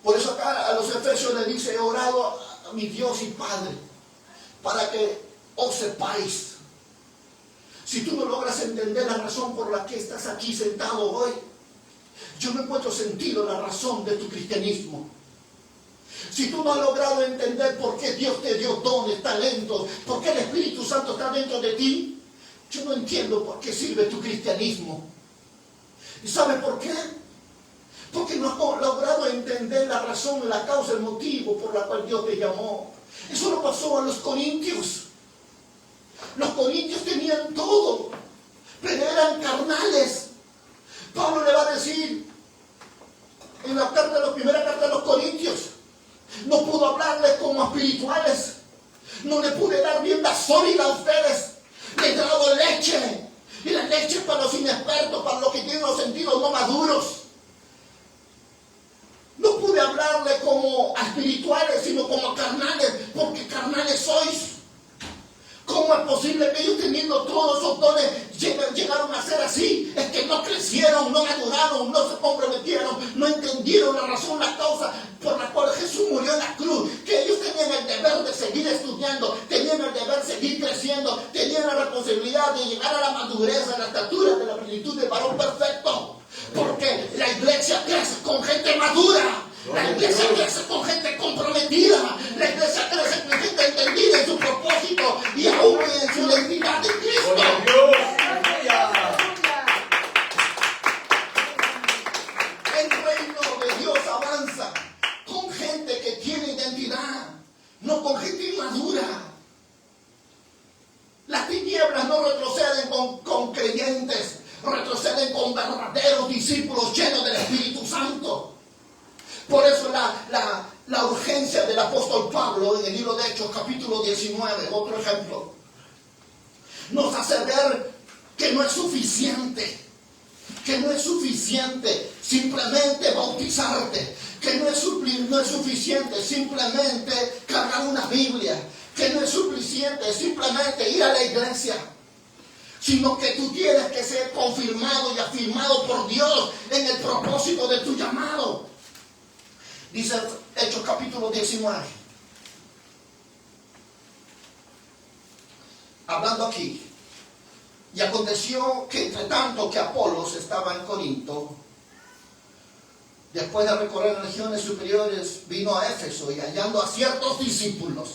Por eso acá a los Efesios le dice: he orado a mi Dios y Padre para que os sepáis. Si tú no logras entender la razón por la que estás aquí sentado hoy, yo no encuentro sentido en la razón de tu cristianismo. Si tú no has logrado entender por qué Dios te dio dones, talentos, por qué el Espíritu Santo está dentro de ti, yo no entiendo por qué sirve tu cristianismo. ¿Y sabes por qué? Porque no has logrado entender la razón, la causa, el motivo por la cual Dios te llamó. Eso no pasó a los corintios. Los corintios tenían todo, pero eran carnales. Pablo le va a decir en la primera carta de los corintios: no pudo hablarles como espirituales, no le pude dar vianda sólida a ustedes, les he dado leche. Y la leche es para los inexpertos, para los que tienen los sentidos no maduros. No pude hablarle como a espirituales, sino como a carnales, porque carnales sois. ¿Cómo es posible que ellos, teniendo todos esos dones, llegaron a ser así? Es que no crecieron, no maduraron, no se comprometieron, no entendieron la razón, la causa por la cual Jesús murió en la cruz. Que ellos tenían el deber de seguir estudiando, tenían el deber de seguir creciendo, tenían la responsabilidad de llegar a la madurez, a la estatura de la plenitud del varón perfecto. Porque la iglesia crece con gente madura. La iglesia crece con gente comprometida. La iglesia crece con gente entendida en su propósito y aún en su identidad de Cristo. El reino de Dios avanza con gente que tiene identidad, no con gente inmadura. Las tinieblas no retroceden con creyentes, retroceden con verdaderos discípulos llenos del Espíritu Santo. Por eso la urgencia del apóstol Pablo en el libro de Hechos capítulo 19, otro ejemplo, nos hace ver que no es suficiente. Que no es suficiente simplemente bautizarte, que no es suficiente simplemente cargar una Biblia, que no es suficiente simplemente ir a la iglesia, sino que tú tienes que ser confirmado y afirmado por Dios en el propósito de tu llamado. Dice Hechos capítulo 19, hablando aquí. Y aconteció que entre tanto que Apolos estaba en Corinto, después de recorrer regiones superiores, vino a Éfeso y hallando a ciertos discípulos,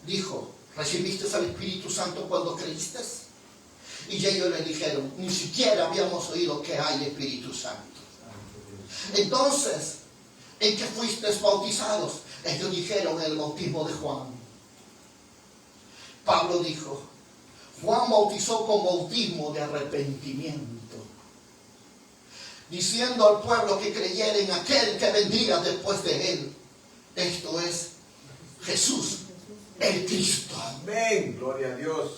dijo: ¿recibiste al Espíritu Santo cuando creíste? Y ellos le dijeron: ni siquiera habíamos oído que hay Espíritu Santo. Entonces, ¿en qué fuisteis bautizados? Ellos dijeron: en el bautismo de Juan. Pablo dijo: Juan bautizó con bautismo de arrepentimiento, diciendo al pueblo que creyera en aquel que vendría después de él, esto es, Jesús, el Cristo. Amén, gloria a Dios.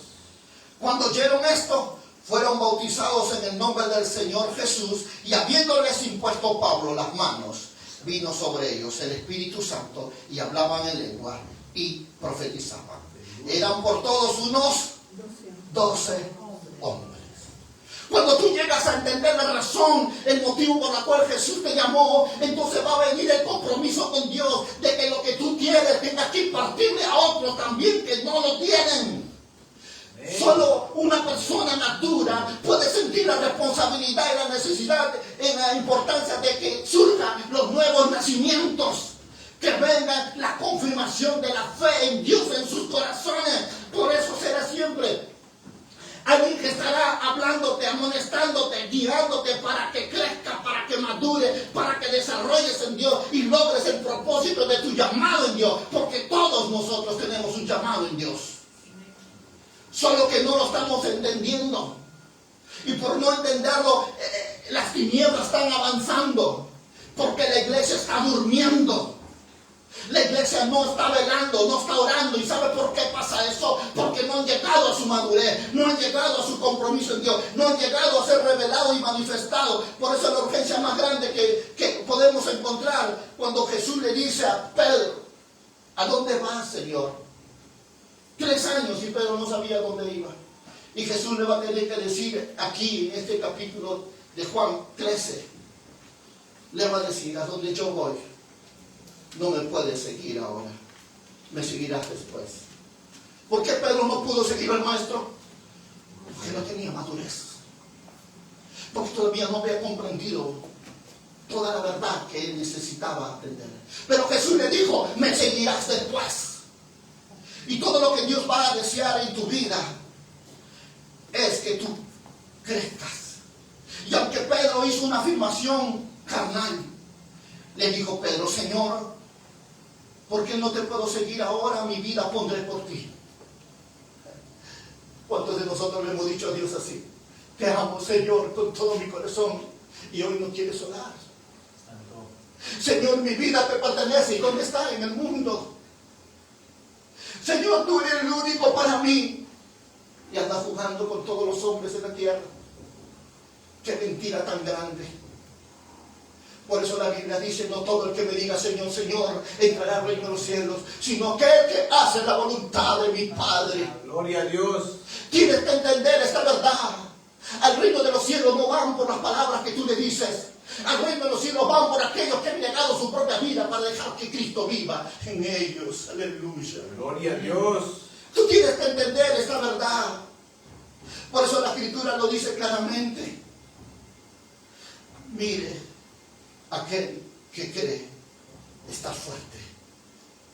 Cuando oyeron esto, fueron bautizados en el nombre del Señor Jesús, y habiéndoles impuesto Pablo las manos, vino sobre ellos el Espíritu Santo, y hablaban en lengua y profetizaban. Eran por todos unos 12 hombres. Cuando tú llegas a entender la razón, el motivo por la cual Jesús te llamó, entonces va a venir el compromiso con Dios de que lo que tú tienes tengas que impartirle a otros también que no lo tienen. Solo una persona madura puede sentir la responsabilidad y la necesidad y la importancia de que surjan los nuevos nacimientos, que venga la confirmación de la fe en Dios en sus corazones. Por eso será siempre alguien que estará hablándote, amonestándote, guiándote para que crezcas, para que madures, para que desarrolles en Dios y logres el propósito de tu llamado en Dios. Porque todos nosotros tenemos un llamado en Dios. Solo que no lo estamos entendiendo. Y por no entenderlo, las tinieblas están avanzando. Porque la iglesia está durmiendo. La iglesia no está velando, no está orando. ¿Y sabe por qué pasa eso? Porque no han llegado a su madurez, no han llegado a su compromiso en Dios, no han llegado a ser revelados y manifestados. Por eso la urgencia más grande que podemos encontrar cuando Jesús le dice a Pedro: ¿a dónde vas, Señor? 3 años y Pedro no sabía dónde iba. Y Jesús le va a tener que decir aquí, en este capítulo de Juan 13, le va a decir: a donde yo voy, no me puedes seguir ahora, me seguirás después. ¿Por qué Pedro no pudo seguir al maestro? Porque no tenía madurez, porque todavía no había comprendido toda la verdad que él necesitaba aprender. Pero Jesús le dijo: me seguirás después. Y todo lo que Dios va a desear en tu vida es que tú crezcas. Y aunque Pedro hizo una afirmación carnal, le dijo Pedro: Señor, ¿por qué no te puedo seguir ahora? Mi vida pondré por ti. ¿Cuántos de nosotros le hemos dicho a Dios así? Te amo, Señor, con todo mi corazón, y hoy no quieres orar. Señor, mi vida te pertenece, ¿y dónde está? En el mundo. Señor, tú eres el único para mí. Y andas jugando con todos los hombres en la tierra. Qué mentira tan grande. Por eso la Biblia dice: no todo el que me diga Señor, Señor, entrará al reino de los cielos, sino aquel que hace la voluntad de mi Padre. Gloria a Dios. Tienes que entender esta verdad. Al reino de los cielos no van por las palabras que tú le dices. Al reino de los cielos van por aquellos que han negado su propia vida para dejar que Cristo viva en ellos. Aleluya. Gloria a Dios. Tú tienes que entender esta verdad. Por eso la Escritura lo dice claramente. Mire, aquel que cree estar fuerte,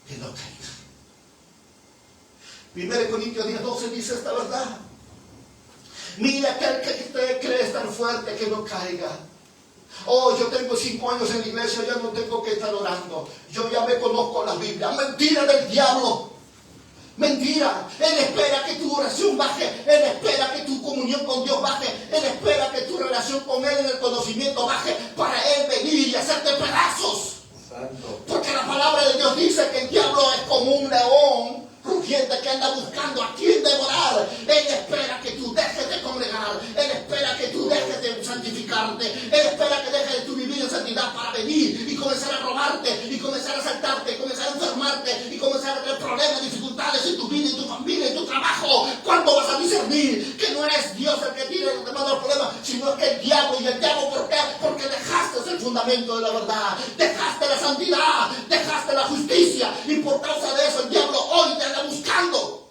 que no caiga. 1 Corintios 10:12 dice esta verdad. Mire, aquel que cree estar fuerte, que no caiga. Oh, yo tengo 5 años en la iglesia, ya no tengo que estar orando. Yo ya me conozco la Biblia. Mentira del diablo. Mentira. Él espera que tu oración baje. Él espera que tu comunión comunión con Dios baje. Él espera que tu relación con Él en el conocimiento baje para Él venir y hacerte pedazos. Santo. Porque la palabra de Dios dice que el diablo es como un león rugiente que anda buscando a quien devorar. Él espera que tú dejes de congregar. Él espera que tú dejes de santificarte. Él espera que dejes de tu vivir en santidad para venir y comenzar a robarte, y comenzar a asaltarte, y comenzar a enfermarte, y comenzar a tener problemas, dificultades en tu vida, en tu familia, en tu trabajo. ¿Cuándo vas a discernir que no es Dios el que te manda los problemas, sino es que el diablo? ¿Y el diablo por qué? Porque dejaste el fundamento de la verdad, dejaste la santidad, dejaste la justicia, y por causa de eso el diablo hoy te anda buscando.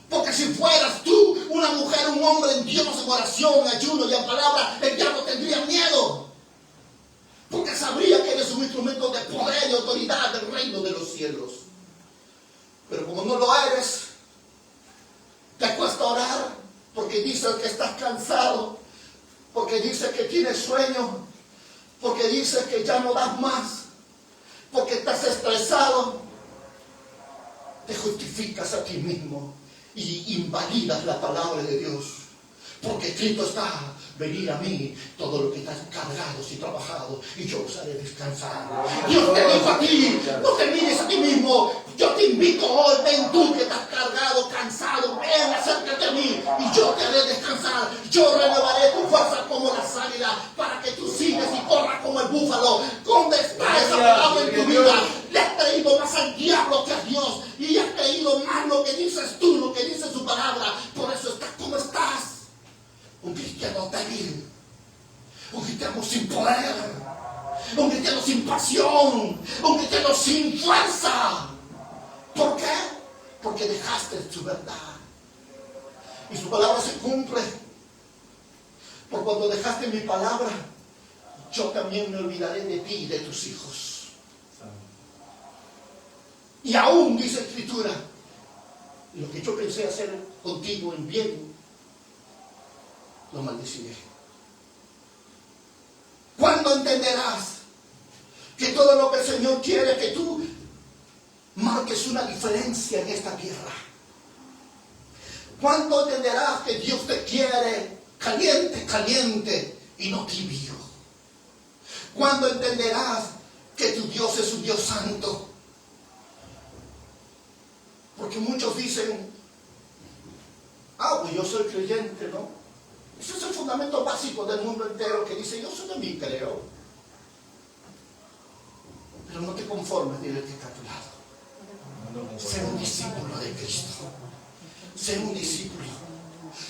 Porque si fueras tú una mujer, un hombre en Dios, en oración, en ayuno y en palabra, el diablo tendría miedo. Porque sabría que eres un instrumento de poder y autoridad del reino de los cielos. Pero como no lo eres, te cuesta orar, porque dices que estás cansado, porque dices que tienes sueño, porque dices que ya no das más, porque estás estresado. Te justificas a ti mismo y invalidas la palabra de Dios. Porque escrito está: venid a mí todo lo que estás cargados y trabajados, y yo os haré descansar. Dios te dijo a ti: no te mires a ti mismo. Yo te invito hoy, ven tú que estás cargado, cansado, ven, acércate a mí y yo te haré descansar. Yo renovaré tu fuerza como las águilas, para que tú sigas y corras como el búfalo. ¿Dónde está esa palabra en tu vida? Le has creído más al diablo que a Dios, y has creído más lo que dices tú, lo que dice su palabra. Por eso estás como estás. Un cristiano débil, un cristiano sin poder, un cristiano sin pasión, un cristiano sin fuerza. ¿Por qué? Porque dejaste su verdad. Y su palabra se cumple. Por cuando dejaste mi palabra, yo también me olvidaré de ti y de tus hijos. Y aún dice la Escritura: lo que yo pensé hacer contigo en bien, lo maldeciré. ¿Cuándo entenderás que todo lo que el Señor quiere es que tú marques una diferencia en esta tierra? ¿Cuándo entenderás que Dios te quiere caliente, caliente y no tibio? ¿Cuándo entenderás que tu Dios es un Dios santo? Porque muchos dicen: pues yo soy creyente, ¿no? Ese es el fundamento básico del mundo entero, que dice: yo también creo. Pero no te conformes, dile al que está a tu lado. Sé un discípulo de Cristo. Sé un discípulo.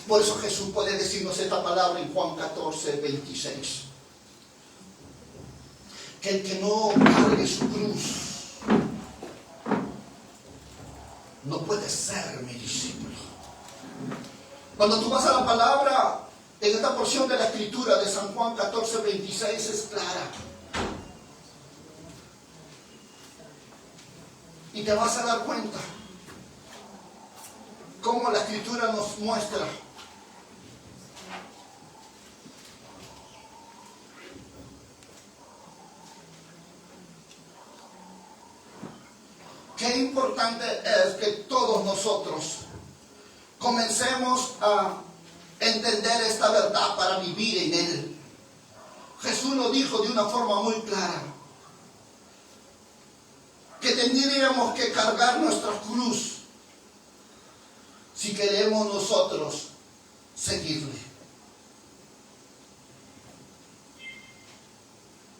Por eso Jesús puede decirnos esta palabra en Juan 14, 26. Que el que no cargue su cruz no puede ser mi discípulo. Cuando tú vas a la palabra, en esta porción de la Escritura de San Juan 14, 26 es clara. Y te vas a dar cuenta cómo la Escritura nos muestra qué importante es que todos nosotros comencemos a entender esta verdad para vivir en Él. Jesús lo dijo de una forma muy clara: que tendríamos que cargar nuestra cruz si queremos nosotros seguirle.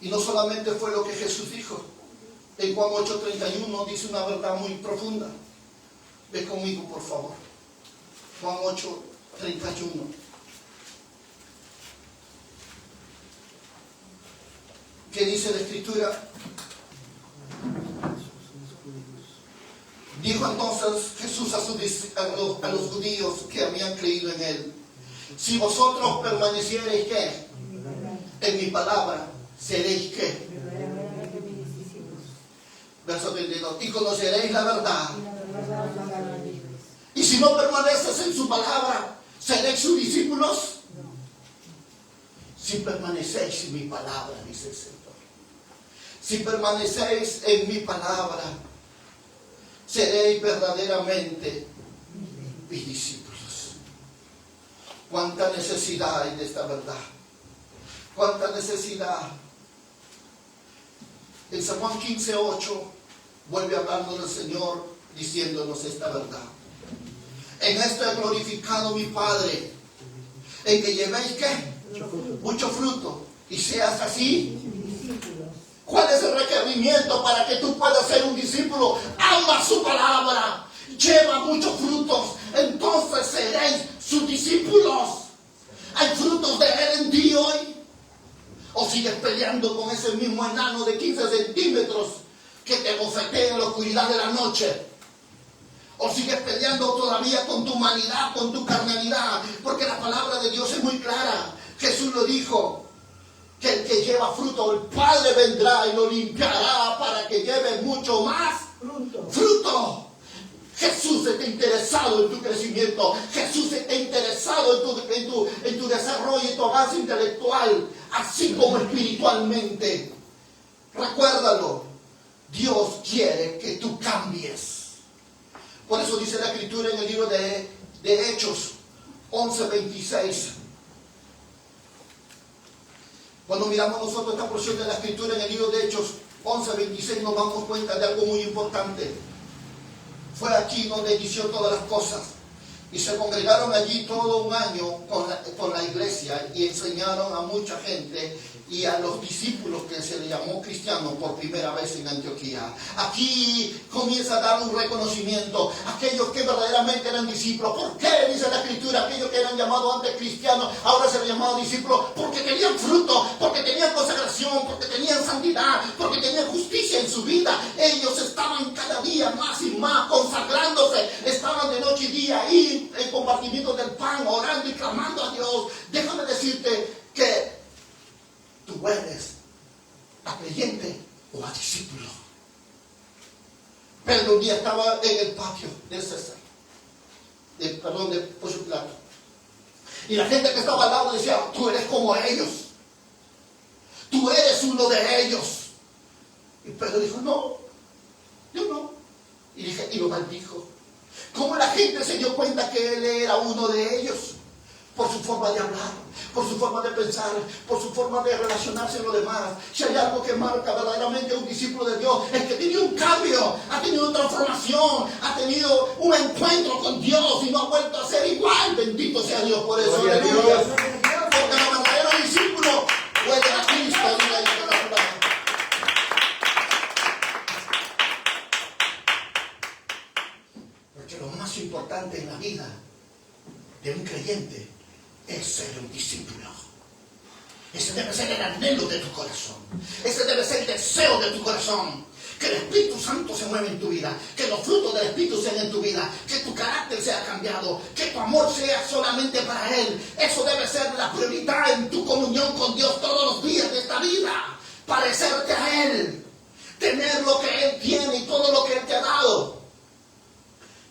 Y no solamente fue lo que Jesús dijo. En Juan 8:31 dice una verdad muy profunda. Ve conmigo, por favor. Juan 8:31. ¿Qué dice la Escritura? Dijo entonces Jesús a los judíos que habían creído en Él: si vosotros permaneciereis, ¿qué? En mi palabra, seréis, ¿qué? Verso 32. Y conoceréis la verdad. Y si no permaneces en su palabra, ¿seréis sus discípulos? Si permanecéis en mi palabra, dice el Señor. Si permanecéis en mi palabra, seréis verdaderamente mis discípulos. Cuánta necesidad hay de esta verdad. Cuánta necesidad. En San Juan 15:8 vuelve a hablarnos el Señor diciéndonos esta verdad. En esto he glorificado a mi Padre, en que llevéis ¿qué? Mucho fruto, y seas así. ¿Cuál es el requerimiento para que tú puedas ser un discípulo? Ama su palabra, lleva muchos frutos, entonces seréis sus discípulos. ¿Hay frutos de Él en ti hoy? ¿O sigues peleando con ese mismo enano de 15 centímetros que te bofetea en la oscuridad de la noche? ¿O sigues peleando todavía con tu humanidad, con tu carnalidad? Porque la palabra de Dios es muy clara. Jesús lo dijo, que el que lleva fruto, el Padre vendrá y lo limpiará para que lleve mucho más fruto. Jesús está interesado en tu crecimiento. Jesús está interesado en tu desarrollo y tu avance intelectual, así como espiritualmente. Recuérdalo, Dios quiere que tú cambies. Por eso dice la Escritura en el libro de Hechos 11:26. Cuando miramos nosotros esta porción de la Escritura en el libro de Hechos 11:26, nos damos cuenta de algo muy importante. Fue aquí donde inició todas las cosas. Y se congregaron allí todo un año con la iglesia y enseñaron a mucha gente y a los discípulos que se le llamó cristianos por primera vez en Antioquía. Aquí comienza a dar un reconocimiento a aquellos que verdaderamente eran discípulos. ¿Por qué dice la Escritura? Aquellos que eran llamados antes cristianos, ahora se les llamaban discípulos, porque tenían fruto, porque tenían consagración, porque tenían santidad, porque tenían justicia en su vida. Ellos estaban cada día más y más consagrándose, estaban de noche y día ahí en compartimiento del pan, orando y clamando a Dios. Déjame decirte que tú eres a creyente o a discípulo. Pedro un día estaba en el patio de César, de Poncio Pilato, y la gente que estaba al lado decía: tú eres como ellos, tú eres uno de ellos. Y Pedro dijo: no, yo no. Y lo maldijo. ¿Cómo la gente se dio cuenta que él era uno de ellos? Por su forma de hablar, por su forma de pensar, por su forma de relacionarse con los demás. Si hay algo que marca verdaderamente a un discípulo de Dios, es que tiene un cambio, ha tenido una transformación, ha tenido un encuentro con Dios y no ha vuelto a ser igual. Bendito sea Dios por eso. Gloria a Aleluya. Dios. Porque el verdadero discípulo huele a Cristo y a Dios. Porque lo más importante en la vida de un creyente es ser un discípulo. Ese debe ser el anhelo de tu corazón. Ese debe ser el deseo de tu corazón. Que el Espíritu Santo se mueva en tu vida. Que los frutos del Espíritu sean en tu vida. Que tu carácter sea cambiado. Que tu amor sea solamente para Él. Eso debe ser la prioridad en tu comunión con Dios todos los días de esta vida. Parecerte a Él. Tener lo que Él tiene y todo lo que Él te ha dado.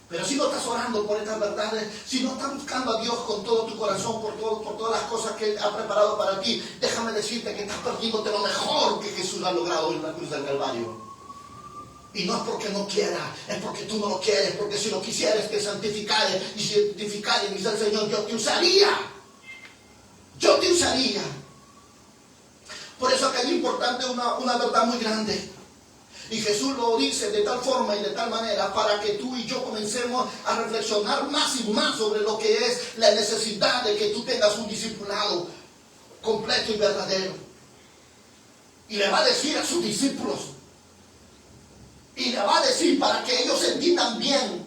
Pero si no estás orando por estas verdades, si no estás buscando a Dios con todo tu corazón, por todas las cosas que Él ha preparado para ti, déjame decirte que estás perdiéndote lo mejor que Jesús ha logrado en la cruz del Calvario. Y no es porque no quiera, es porque tú no lo quieres, porque si lo quisieras te santificare y santificare, dice el Señor, yo te usaría. Yo te usaría. Por eso que es importante una verdad muy grande. Y Jesús lo dice de tal forma y de tal manera para que tú y yo comencemos a reflexionar más y más sobre lo que es la necesidad de que tú tengas un discipulado completo y verdadero. Y le va a decir a sus discípulos, y le va a decir para que ellos entiendan bien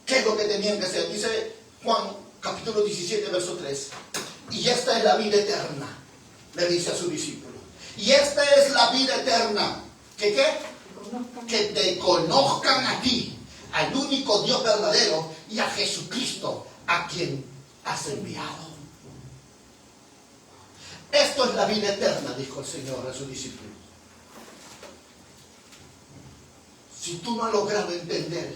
qué es lo que tenían que hacer. Dice Juan capítulo 17 verso 3: y esta es la vida eterna, le dice a sus discípulos. Y esta es la vida eterna. ¿Que qué? Que te conozcan a ti, al único Dios verdadero, y a Jesucristo, a quien has enviado. Esto es la vida eterna, dijo el Señor a sus discípulos. Si tú no has logrado entender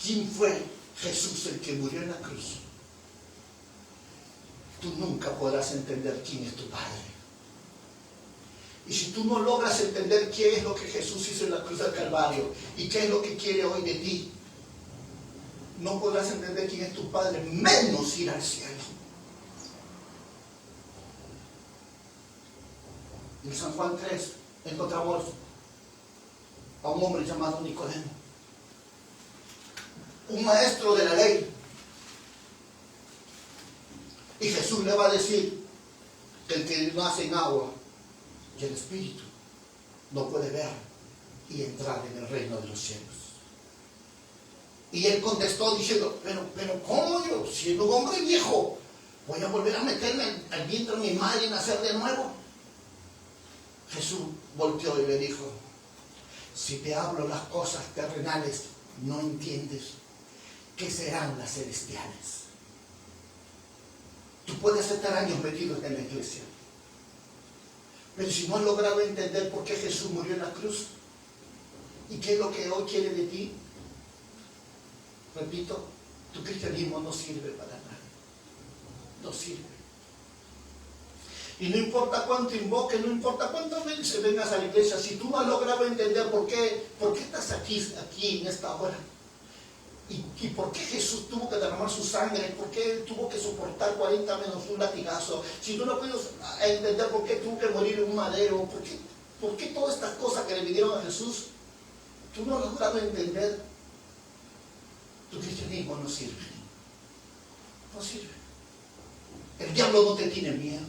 quién fue Jesús el que murió en la cruz, tú nunca podrás entender quién es tu Padre. Y si tú no logras entender qué es lo que Jesús hizo en la cruz del Calvario y qué es lo que quiere hoy de ti, no podrás entender quién es tu Padre, menos ir al cielo. En San Juan 3 encontramos a un hombre llamado Nicodemo, un maestro de la ley. Y Jesús le va a decir que el que nace en agua y el Espíritu no puede ver y entrar en el reino de los cielos. Y él contestó diciendo, pero ¿cómo yo, siendo un hombre viejo, voy a volver a meterme al vientre de mi madre y nacer de nuevo? Jesús volteó y le dijo, si te hablo las cosas terrenales, no entiendes, ¿qué serán las celestiales? Tú puedes estar años metidos en la iglesia, pero si no has logrado entender por qué Jesús murió en la cruz y qué es lo que hoy quiere de ti, repito, tu cristianismo no sirve para nada. No sirve. Y no importa cuánto invoques, no importa cuántas veces vengas a la iglesia, si tú no has logrado entender por qué estás aquí en esta hora, y por qué Jesús tuvo que derramar su sangre, por qué Él tuvo que soportar 40 menos un latigazo, si tú no puedes entender por qué tuvo que morir en un madero, por qué todas estas cosas que le vinieron a Jesús, tú no has logrado entender, tu cristianismo no sirve. No sirve. El diablo no te tiene miedo.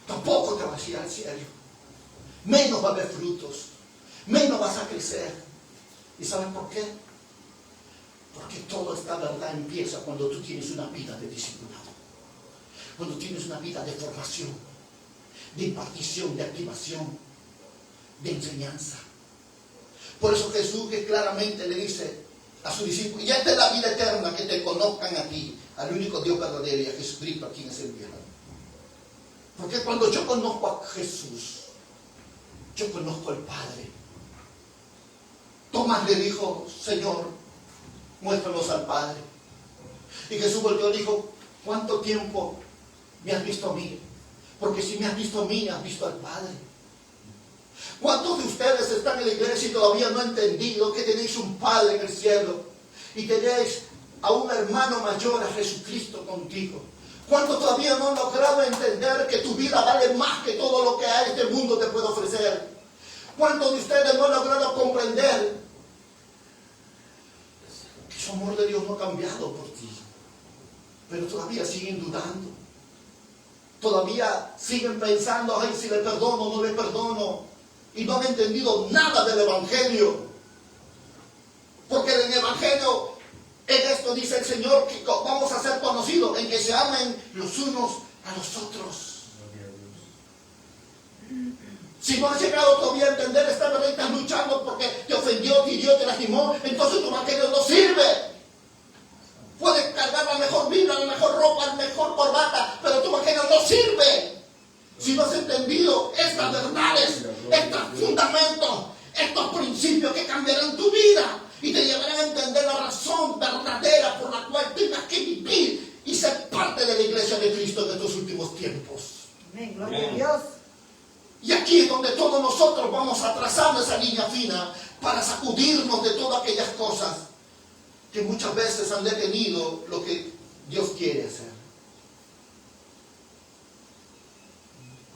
Tampoco te vas a ir al cielo. Menos va a haber frutos. Menos vas a crecer. ¿Y saben por qué? Porque toda esta verdad empieza cuando tú tienes una vida de discipulado. Cuando tienes una vida de formación, de impartición, de activación, de enseñanza. Por eso Jesús que claramente le dice a sus discípulos, y esta es la vida eterna, que te conozcan a ti, al único Dios verdadero, y a Jesucristo a quien es enviado. Porque cuando yo conozco a Jesús, yo conozco al Padre. Tomás le dijo, Señor, muéstranos al Padre. Y Jesús volvió y dijo, ¿cuánto tiempo me has visto a mí? Porque si me has visto a mí, has visto al Padre. ¿Cuántos de ustedes están en la iglesia y todavía no han entendido que tenéis un Padre en el cielo? Y tenéis a un hermano mayor, a Jesucristo contigo. ¿Cuántos todavía no han logrado entender que tu vida vale más que todo lo que a este mundo te puede ofrecer? ¿Cuántos de ustedes no han logrado comprender que su amor de Dios no ha cambiado por ti? Pero todavía siguen dudando. Todavía siguen pensando, ay, si le perdono o no le perdono. Y no han entendido nada del Evangelio. Porque en el Evangelio, en esto dice el Señor, que vamos a ser conocidos en que se amen los unos a los otros. Si no has llegado todavía a entender esta verdad y estás luchando porque te ofendió, te hirió, te lastimó, entonces tu Evangelio no sirve. Puedes cargar la mejor Biblia, la mejor ropa, la mejor corbata, pero tu Evangelio no sirve. Si no has entendido estas verdades, estos fundamentos, estos principios que cambiarán tu vida y te llevarán a entender la razón verdadera por la cual tengas que vivir y ser parte de la iglesia de Cristo en estos últimos tiempos. Amén, gloria a Dios. Y aquí es donde todos nosotros vamos a trazar esa línea fina para sacudirnos de todas aquellas cosas que muchas veces han detenido lo que Dios quiere hacer.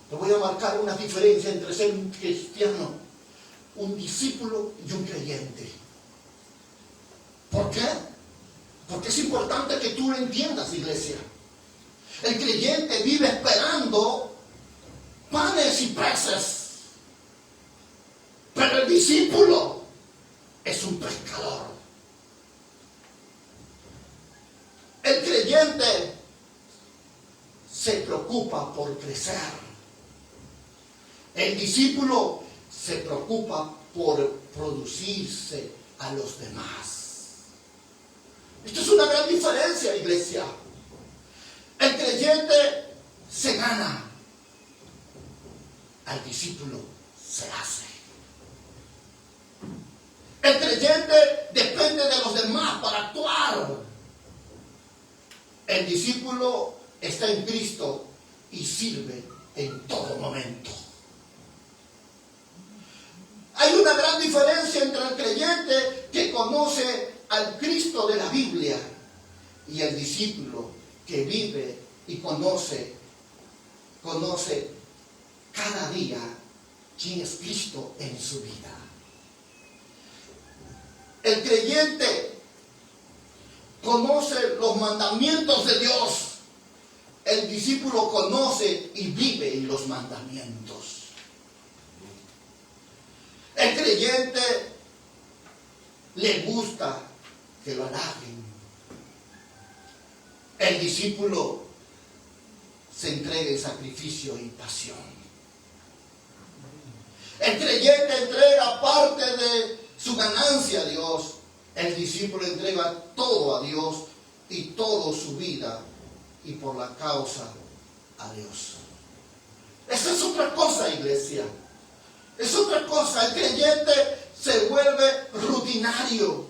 Te voy a marcar una diferencia entre ser un cristiano, un discípulo y un creyente. ¿Por qué? Porque es importante que tú lo entiendas, iglesia. El creyente vive esperando panes y peces, pero el discípulo es un pescador. El creyente se preocupa por crecer. El discípulo se preocupa por producirse a los demás. Esto es una gran diferencia, iglesia. El creyente se gana. Al discípulo se hace. El creyente depende de los demás para actuar. El discípulo está en Cristo y sirve en todo momento. Hay una gran diferencia entre el creyente que conoce al Cristo de la Biblia y el discípulo que vive y conoce cada día quién es Cristo en su vida. El creyente conoce los mandamientos de Dios. El discípulo conoce y vive en los mandamientos. El creyente le gusta que lo halaguen. El discípulo se entrega en sacrificio y pasión. El creyente entrega parte de su ganancia a Dios. El discípulo entrega todo a Dios y toda su vida y por la causa a Dios. Esa es otra cosa, iglesia. Es otra cosa. El creyente se vuelve rutinario.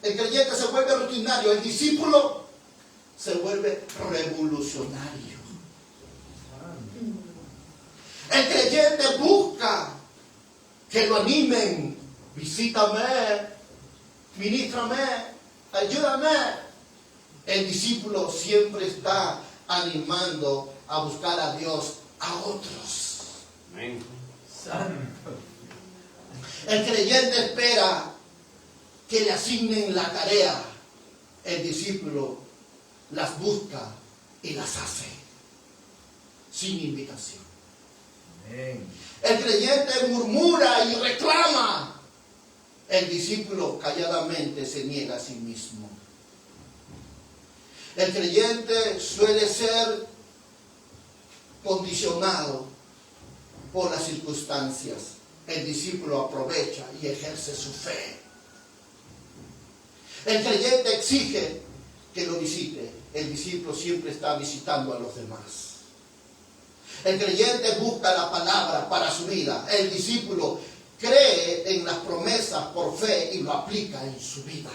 El creyente se vuelve rutinario. El discípulo se vuelve revolucionario. El creyente busca que lo animen. Visítame, ministrame, ayúdame. El discípulo siempre está animando a buscar a Dios a otros. Amén. Santo. El creyente espera que le asignen la tarea. El discípulo las busca y las hace sin invitación. Amén. El creyente murmura y reclama. El discípulo calladamente se niega a sí mismo. El creyente suele ser condicionado por las circunstancias. El discípulo aprovecha y ejerce su fe. El creyente exige que lo visite. El discípulo siempre está visitando a los demás. El creyente busca la palabra para su vida. El discípulo cree en las promesas por fe y lo aplica en su vida.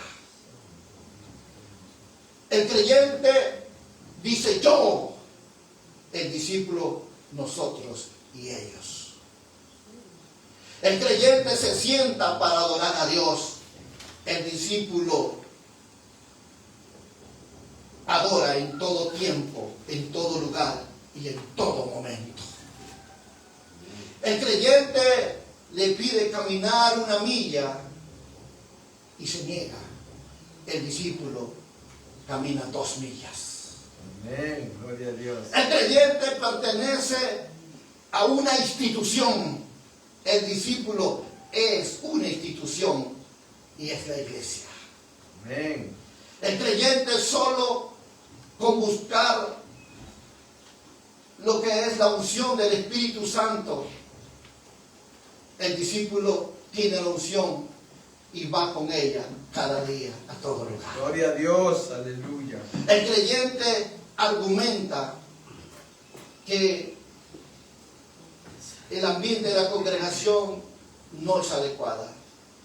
El creyente dice yo, el discípulo nosotros y ellos. El creyente se sienta para adorar a Dios. El discípulo adora en todo tiempo, en todo lugar y en todo momento. El creyente le pide caminar 1 milla y se niega. El discípulo camina 2 millas. Amén. Gloria a Dios. El creyente pertenece a una institución. El discípulo es una institución y es la iglesia. Amén. El creyente solo con buscar lo que es la unción del Espíritu Santo. El discípulo tiene la unción y va con ella cada día a todo lugar. Gloria a Dios. Aleluya. El creyente argumenta que el ambiente de la congregación no es adecuada.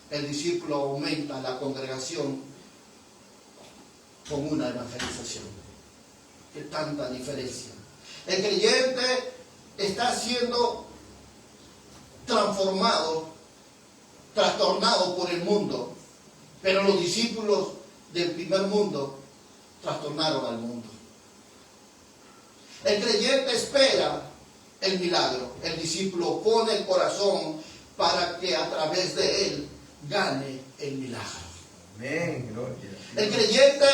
El discípulo aumenta la congregación con una evangelización. ¿Qué tanta diferencia? El creyente está siendo transformado, trastornado por el mundo, pero los discípulos del primer mundo trastornaron al mundo. El creyente espera el milagro. El discípulo pone el corazón para que a través de él gane el milagro. Amén. Gloria a Dios. El creyente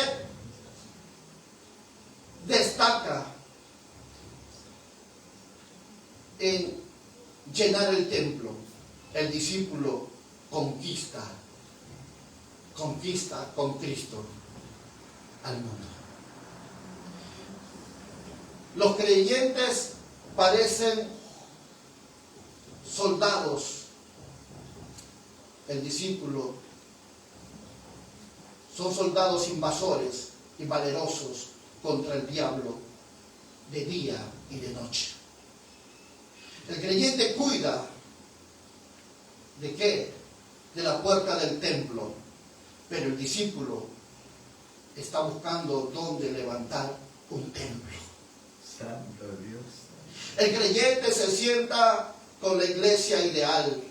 destaca en llenar el templo. El discípulo conquista con Cristo al mundo. Los creyentes parecen soldados. El discípulo son soldados invasores y valerosos contra el diablo de día y de noche. El creyente cuida ¿de qué? De la puerta del templo, pero el discípulo está buscando dónde levantar un templo. Santo Dios. El creyente se sienta con la iglesia ideal.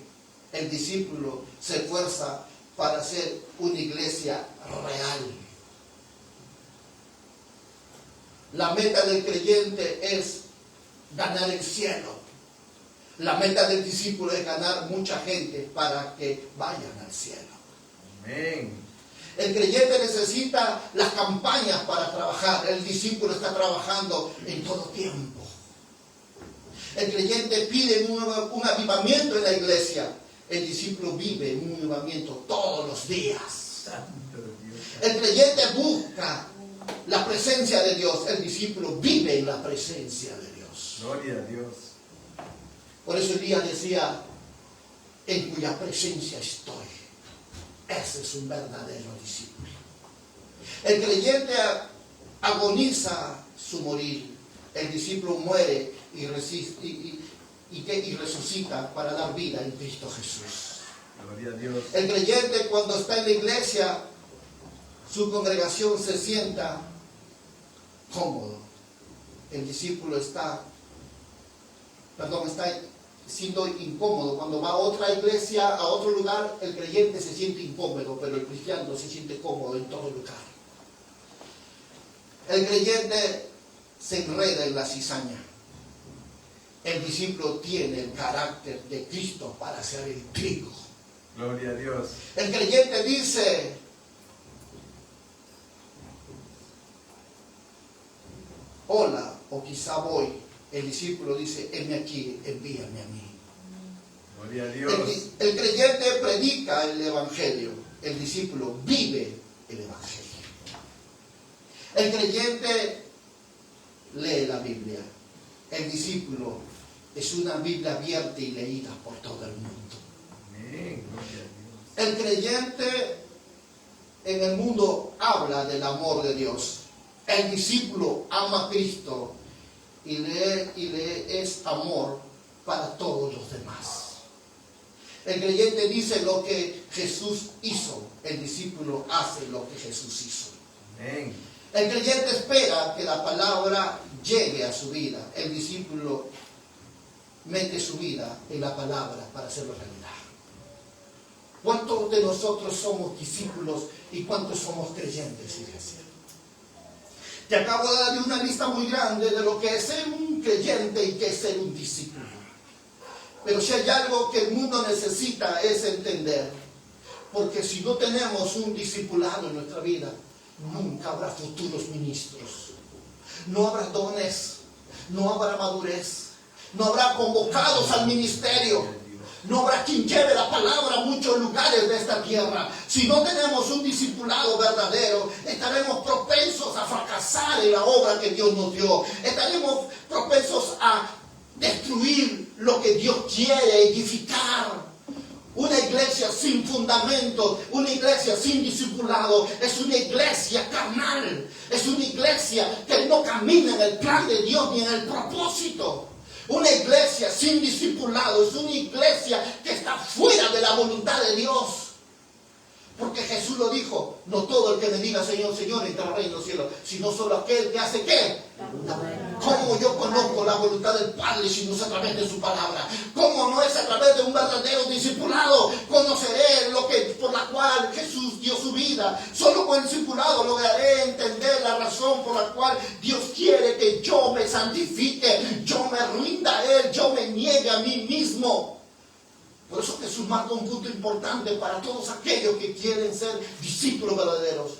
El discípulo se esfuerza para ser una iglesia real. La meta del creyente es ganar el cielo. La meta del discípulo es ganar mucha gente para que vayan al cielo. Amén. El creyente necesita las campañas para trabajar. El discípulo está trabajando en todo tiempo. El creyente pide un avivamiento en la iglesia. El discípulo vive un avivamiento todos los días. Santo Dios. El creyente busca la presencia de Dios. El discípulo vive en la presencia de Dios. Gloria a Dios. Por eso Elías decía, en cuya presencia estoy. Ese es un verdadero discípulo. El creyente agoniza su morir. El discípulo muere y resucita para dar vida en Cristo Jesús. Gloria a Dios. El creyente cuando está en la iglesia, su congregación se sienta cómodo. El discípulo está siendo incómodo. Cuando va a otra iglesia, a otro lugar, el creyente se siente incómodo, pero el cristiano se siente cómodo en todo lugar. El creyente se enreda en la cizaña. El discípulo tiene el carácter de Cristo para hacer el trigo. Gloria a Dios. El creyente dice, hola, o quizá voy. El discípulo dice, heme aquí, envíame a mí. Gloria a Dios. El creyente predica el evangelio. El discípulo vive el evangelio. El creyente lee la Biblia. El discípulo es una Biblia abierta y leída por todo el mundo. Amén. Gloria a Dios. El creyente en el mundo habla del amor de Dios. El discípulo ama a Cristo y le es amor para todos los demás. El creyente dice lo que Jesús hizo. El discípulo hace lo que Jesús hizo. Amén. El creyente espera que la palabra llegue a su vida. El discípulo mete su vida en la palabra para hacerlo realidad. ¿Cuántos de nosotros somos discípulos y cuántos somos creyentes, iglesia? Te acabo de dar una lista muy grande de lo que es ser un creyente y qué es ser un discípulo. Pero si hay algo que el mundo necesita es entender. Porque si no tenemos un discipulado en nuestra vida, nunca habrá futuros ministros. No habrá dones, no habrá madurez, no habrá convocados al ministerio. No habrá quien lleve la palabra a muchos lugares de esta tierra. Si no tenemos un discipulado verdadero, estaremos propensos a fracasar en la obra que Dios nos dio. Estaremos propensos a destruir lo que Dios quiere edificar. Una iglesia sin fundamento, una iglesia sin discipulado, es una iglesia carnal. Es una iglesia que no camina en el plan de Dios ni en el propósito. Una iglesia sin discipulado es una iglesia que está fuera de la voluntad de Dios. Porque Jesús lo dijo, no todo el que me diga Señor, Señor entrará al reino de los cielos, sino solo aquel que hace ¿qué? ¿Cómo yo conozco la voluntad del Padre si no es a través de su palabra? ¿Cómo no es a través de un verdadero discipulado? Conoceré lo que por la cual Jesús dio su vida. Solo con el discipulado lograré entender la razón por la cual Dios quiere que yo me santifique, yo me rinda a Él, yo me niegue a mí mismo. Por eso Jesús marca un punto importante para todos aquellos que quieren ser discípulos verdaderos.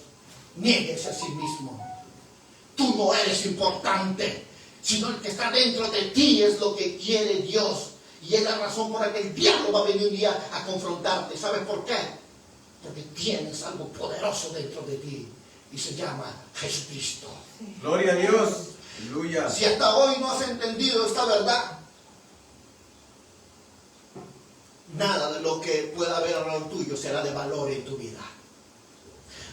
Niéguese a sí mismo. Tú no eres importante, sino el que está dentro de ti es lo que quiere Dios. Y es la razón por la que el diablo va a venir un día a confrontarte. ¿Sabes por qué? Porque tienes algo poderoso dentro de ti y se llama Jesucristo. Gloria a Dios. Aleluya. Si hasta hoy no has entendido esta verdad, nada de lo que pueda haber alrededor tuyo será de valor en tu vida.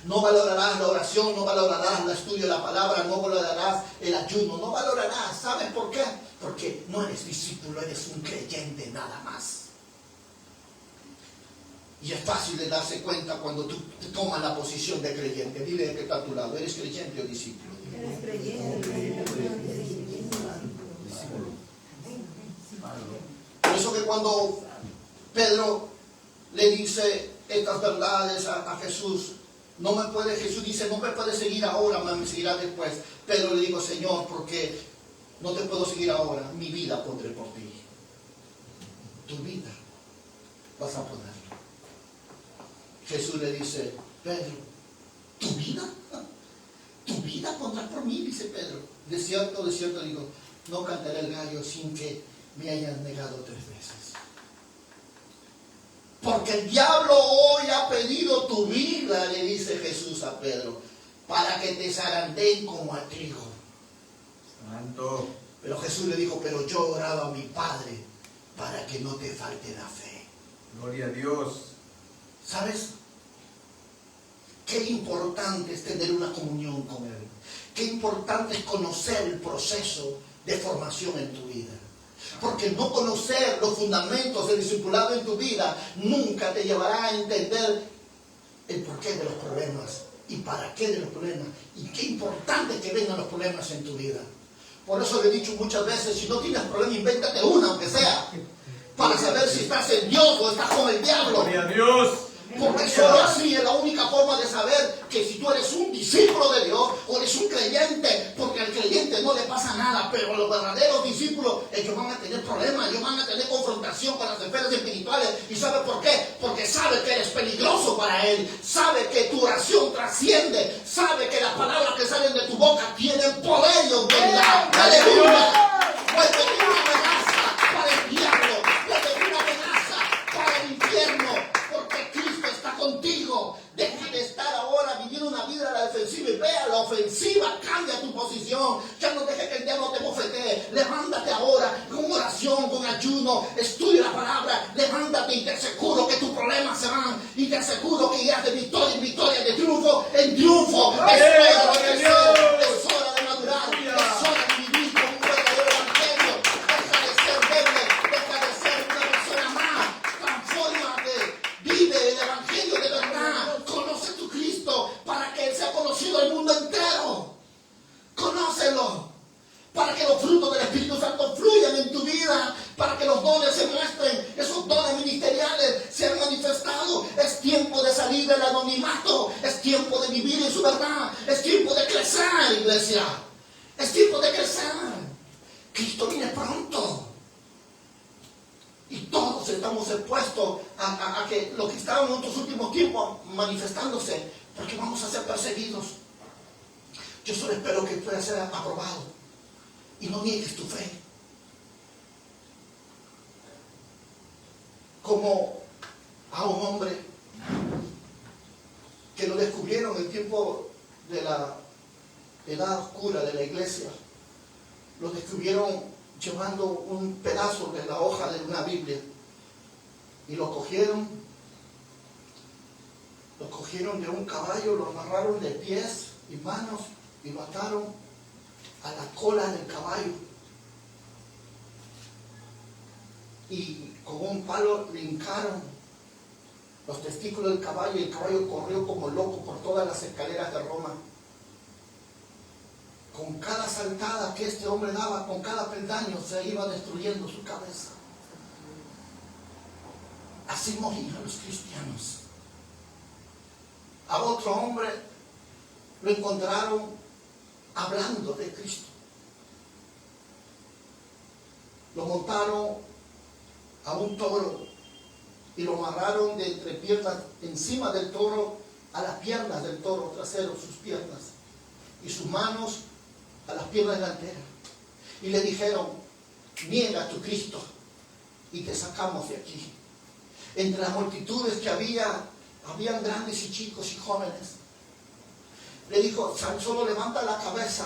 No valorarás la oración, no valorarás el estudio de la palabra, no valorarás el ayuno, no valorarás. ¿Sabes por qué? Porque no eres discípulo, eres un creyente nada más. Y es fácil de darse cuenta cuando tú te tomas la posición de creyente. Dile que está a tu lado, ¿eres creyente o discípulo? Eres creyente. Por eso que cuando Pedro le dice, estas verdades a Jesús. Jesús dice, no me puedes seguir ahora, me seguirá después. Pedro le dijo, Señor, porque no te puedo seguir ahora, mi vida pondré por ti. Tu vida vas a ponerlo. Jesús le dice, Pedro, ¿tu vida? ¿Tu vida pondrás por mí? Dice Pedro. De cierto, digo, no cantaré el gallo sin que me hayan negado 3 veces. Porque el diablo hoy ha pedido tu vida, le dice Jesús a Pedro, para que te zarandeen como a trigo. Santo. Pero Jesús le dijo, pero yo he orado a mi Padre para que no te falte la fe. Gloria a Dios. ¿Sabes? Qué importante es tener una comunión con Él. Qué importante es conocer el proceso de formación en tu vida. Porque no conocer los fundamentos del discipulado en tu vida nunca te llevará a entender el porqué de los problemas y para qué de los problemas. Y qué importante es que vengan los problemas en tu vida. Por eso le he dicho muchas veces, si no tienes problema, invéntate una, aunque sea, para saber si estás en Dios o estás con el diablo. Gloria a Dios. Porque solo así es la única forma de saber que si tú eres un discípulo de Dios o eres un creyente, porque al creyente no le pasa nada, pero a los verdaderos discípulos, ellos van a tener problemas, ellos van a tener confrontación con las esferas espirituales. ¿Y sabe por qué? Porque sabe que eres peligroso para Él, sabe que tu oración trasciende, sabe que las palabras que salen de tu boca tienen poder y autoridad. ¡Aleluya! Puede venir una amenaza para el diablo, puede venir una amenaza para el infierno, porque Cristo está contigo. Deja de estar ahora viviendo una vida a la defensiva y vea la ofensiva, cambia tu posición. Ya no dejes que el diablo te bofetee. Levántate ahora con oración, con ayuno, estudia la palabra, levántate y te aseguro que tus problemas se van y te aseguro que irás de victoria en victoria, de triunfo en triunfo. Es hora de crecer, es hora de madurar, es hora de vivir con un verdadero evangelio. Deja de ser débil, deja de ser una persona más, transfórmate, vive el evangelio de verdad, conoce tu Cristo para que Él sea conocido al mundo entero. Conócelo, para que los frutos del Espíritu Santo fluyan en tu vida, para que los dones se muestren, esos dones ministeriales se han manifestado. Es tiempo de salir del anonimato, es tiempo de vivir en su verdad, es tiempo de crecer, iglesia, es tiempo de crecer. Cristo viene pronto y todos estamos expuestos a que lo que estaba en estos últimos tiempos manifestándose, porque vamos a ser perseguidos. Yo solo espero que pueda ser aprobado y no niegues tu fe. Como a un hombre que lo descubrieron en el tiempo de la edad oscura de la iglesia, lo descubrieron llevando un pedazo de la hoja de una Biblia y lo cogieron de un caballo, lo amarraron de pies y manos y lo ataron a la cola del caballo y con un palo le hincaron los testículos del caballo y el caballo corrió como loco por todas las escaleras de Roma. Con cada saltada que este hombre daba, con cada peldaño se iba destruyendo su cabeza. Así morían los cristianos. A otro hombre lo encontraron hablando de Cristo. Lo montaron a un toro y lo amarraron de entre piernas, encima del toro, a las piernas del toro trasero, sus piernas, y sus manos a las piernas delanteras. Y le dijeron, niega a tu Cristo y te sacamos de aquí. Entre las multitudes que habían grandes y chicos y jóvenes. Le dijo, solo levanta la cabeza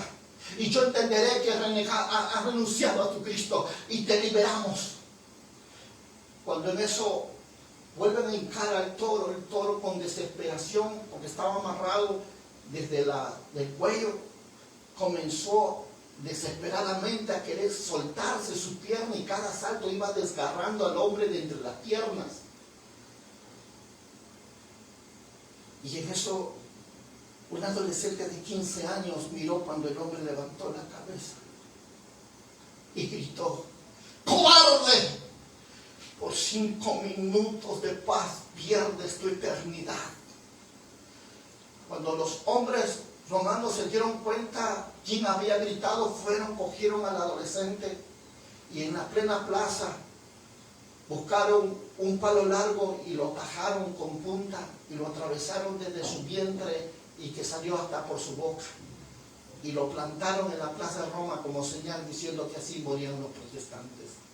y yo entenderé que has renunciado a tu Cristo y te liberamos. Cuando en eso vuelven a hincar al toro, el toro con desesperación, porque estaba amarrado desde el cuello, comenzó desesperadamente a querer soltarse su pierna y cada salto iba desgarrando al hombre de entre las piernas. Y en eso un adolescente de 15 años miró cuando el hombre levantó la cabeza y gritó, ¡cobarde! Por por 5 minutos de paz pierdes tu eternidad. Cuando los hombres romanos se dieron cuenta quién había gritado, cogieron al adolescente y en la plena plaza buscaron un palo largo y lo tajaron con punta y lo atravesaron desde su vientre y que salió hasta por su boca. Y lo plantaron en la plaza de Roma como señal, diciendo que así morían los protestantes.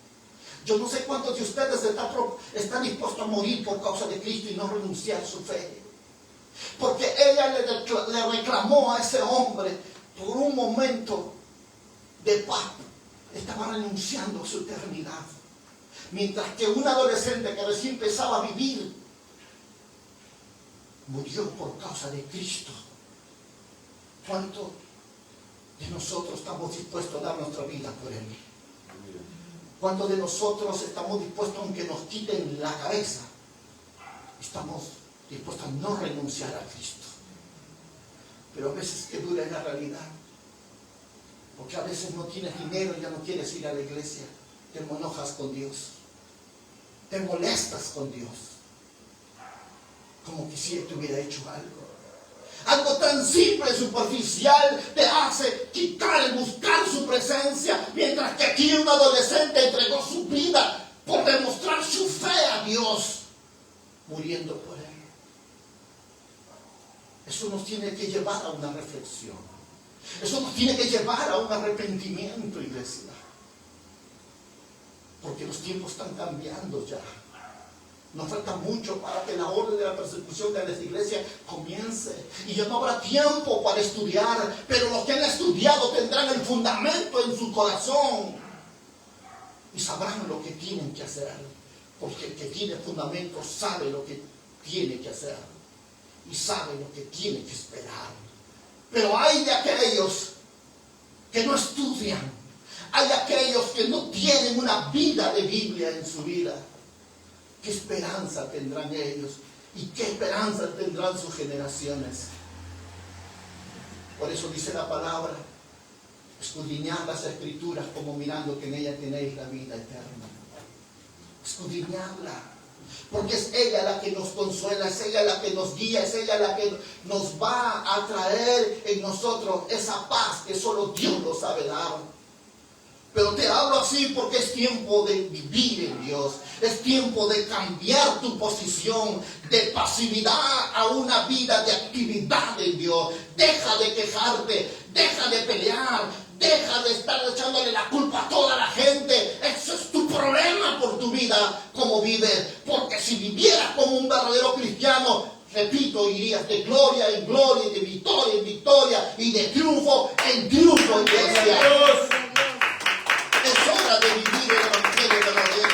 Yo no sé cuántos de ustedes están dispuestos a morir por causa de Cristo y no renunciar a su fe. Porque ella le reclamó a ese hombre por un momento de paz. Estaba renunciando a su eternidad. Mientras que un adolescente que recién empezaba a vivir murió por causa de Cristo. ¿Cuántos de nosotros estamos dispuestos a dar nuestra vida por Él? ¿Cuántos de nosotros estamos dispuestos, aunque nos quiten la cabeza, estamos dispuestos a no renunciar a Cristo? Pero a veces que dura es la realidad. Porque a veces no tienes dinero y ya no quieres ir a la iglesia. Te enojas con Dios. Te molestas con Dios. Como quisiera que hubiera hecho algo. Algo tan simple, superficial, te hace quitar y buscar su presencia. Mientras que aquí un adolescente entregó su vida por demostrar su fe a Dios, muriendo por Él. Eso nos tiene que llevar a una reflexión. Eso nos tiene que llevar a un arrepentimiento, iglesia. Porque los tiempos están cambiando ya. Nos falta mucho para que la orden de la persecución de las iglesias comience. Y ya no habrá tiempo para estudiar. Pero los que han estudiado tendrán el fundamento en su corazón. Y sabrán lo que tienen que hacer. Porque el que tiene fundamento sabe lo que tiene que hacer. Y sabe lo que tiene que esperar. Pero hay de aquellos que no estudian. Hay aquellos que no tienen una vida de Biblia en su vida. ¿Qué esperanza tendrán ellos? ¿Y qué esperanza tendrán sus generaciones? Por eso dice la palabra: escudriñad las Escrituras como mirando que en ellas tenéis la vida eterna. Escudriñadla. Porque es ella la que nos consuela, es ella la que nos guía, es ella la que nos va a traer en nosotros esa paz que solo Dios lo sabe dar. Pero te hablo así porque es tiempo de vivir en Dios. Es tiempo de cambiar tu posición de pasividad a una vida de actividad en Dios. Deja de quejarte, deja de pelear, deja de estar echándole la culpa a toda la gente. Ese es tu problema por tu vida, como vives. Porque si vivieras como un verdadero cristiano, repito, irías de gloria en gloria, de victoria en victoria y de triunfo en triunfo, iglesia. Es hora de vivir el evangelio verdadero.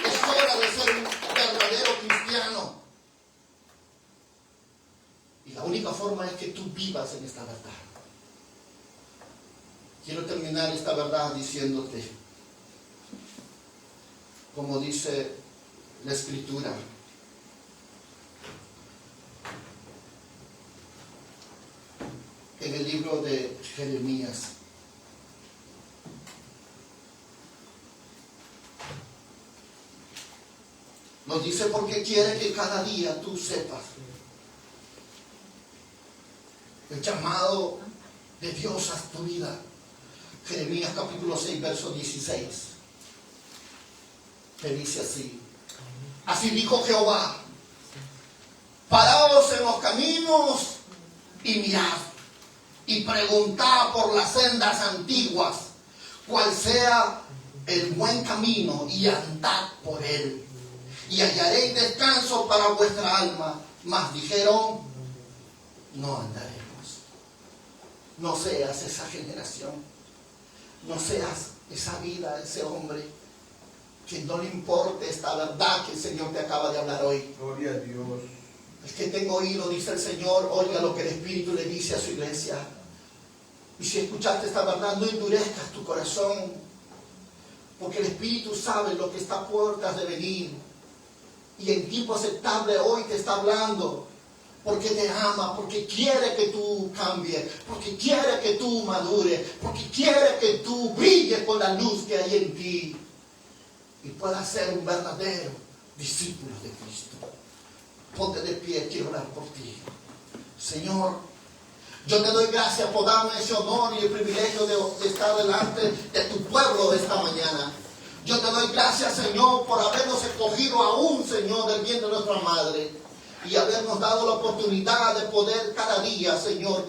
Es hora de ser un verdadero cristiano. Y la única forma es que tú vivas en esta verdad. Quiero terminar esta verdad diciéndote, como dice la Escritura, en el libro de Jeremías. Nos dice porque quiere que cada día tú sepas el llamado de Dios a tu vida. Jeremías capítulo 6, verso 16. Que dice así: así dijo Jehová, paraos en los caminos y mirad, y preguntad por las sendas antiguas, cuál sea el buen camino, y andad por él, y hallaréis descanso para vuestra alma. Mas dijeron, no andaremos. No seas esa generación, no seas esa vida, ese hombre que no le importe esta verdad que el Señor te acaba de hablar hoy. Gloria a Dios. El que tenga oído, dice el Señor, oiga lo que el Espíritu le dice a su iglesia. Y si escuchaste esta verdad, no endurezcas tu corazón, porque el Espíritu sabe lo que está a puertas de venir. Y en tiempo aceptable hoy te está hablando, porque te ama, porque quiere que tú cambies, porque quiere que tú madures, porque quiere que tú brilles con la luz que hay en ti. Y y puedas ser un verdadero discípulo de Cristo. Ponte de pie, quiero orar por ti. Señor, yo te doy gracias por darme ese honor y el privilegio de estar delante de tu pueblo esta mañana. Yo te doy gracias, Señor, por habernos escogido aún, Señor, del bien de nuestra madre, y habernos dado la oportunidad de poder cada día, Señor,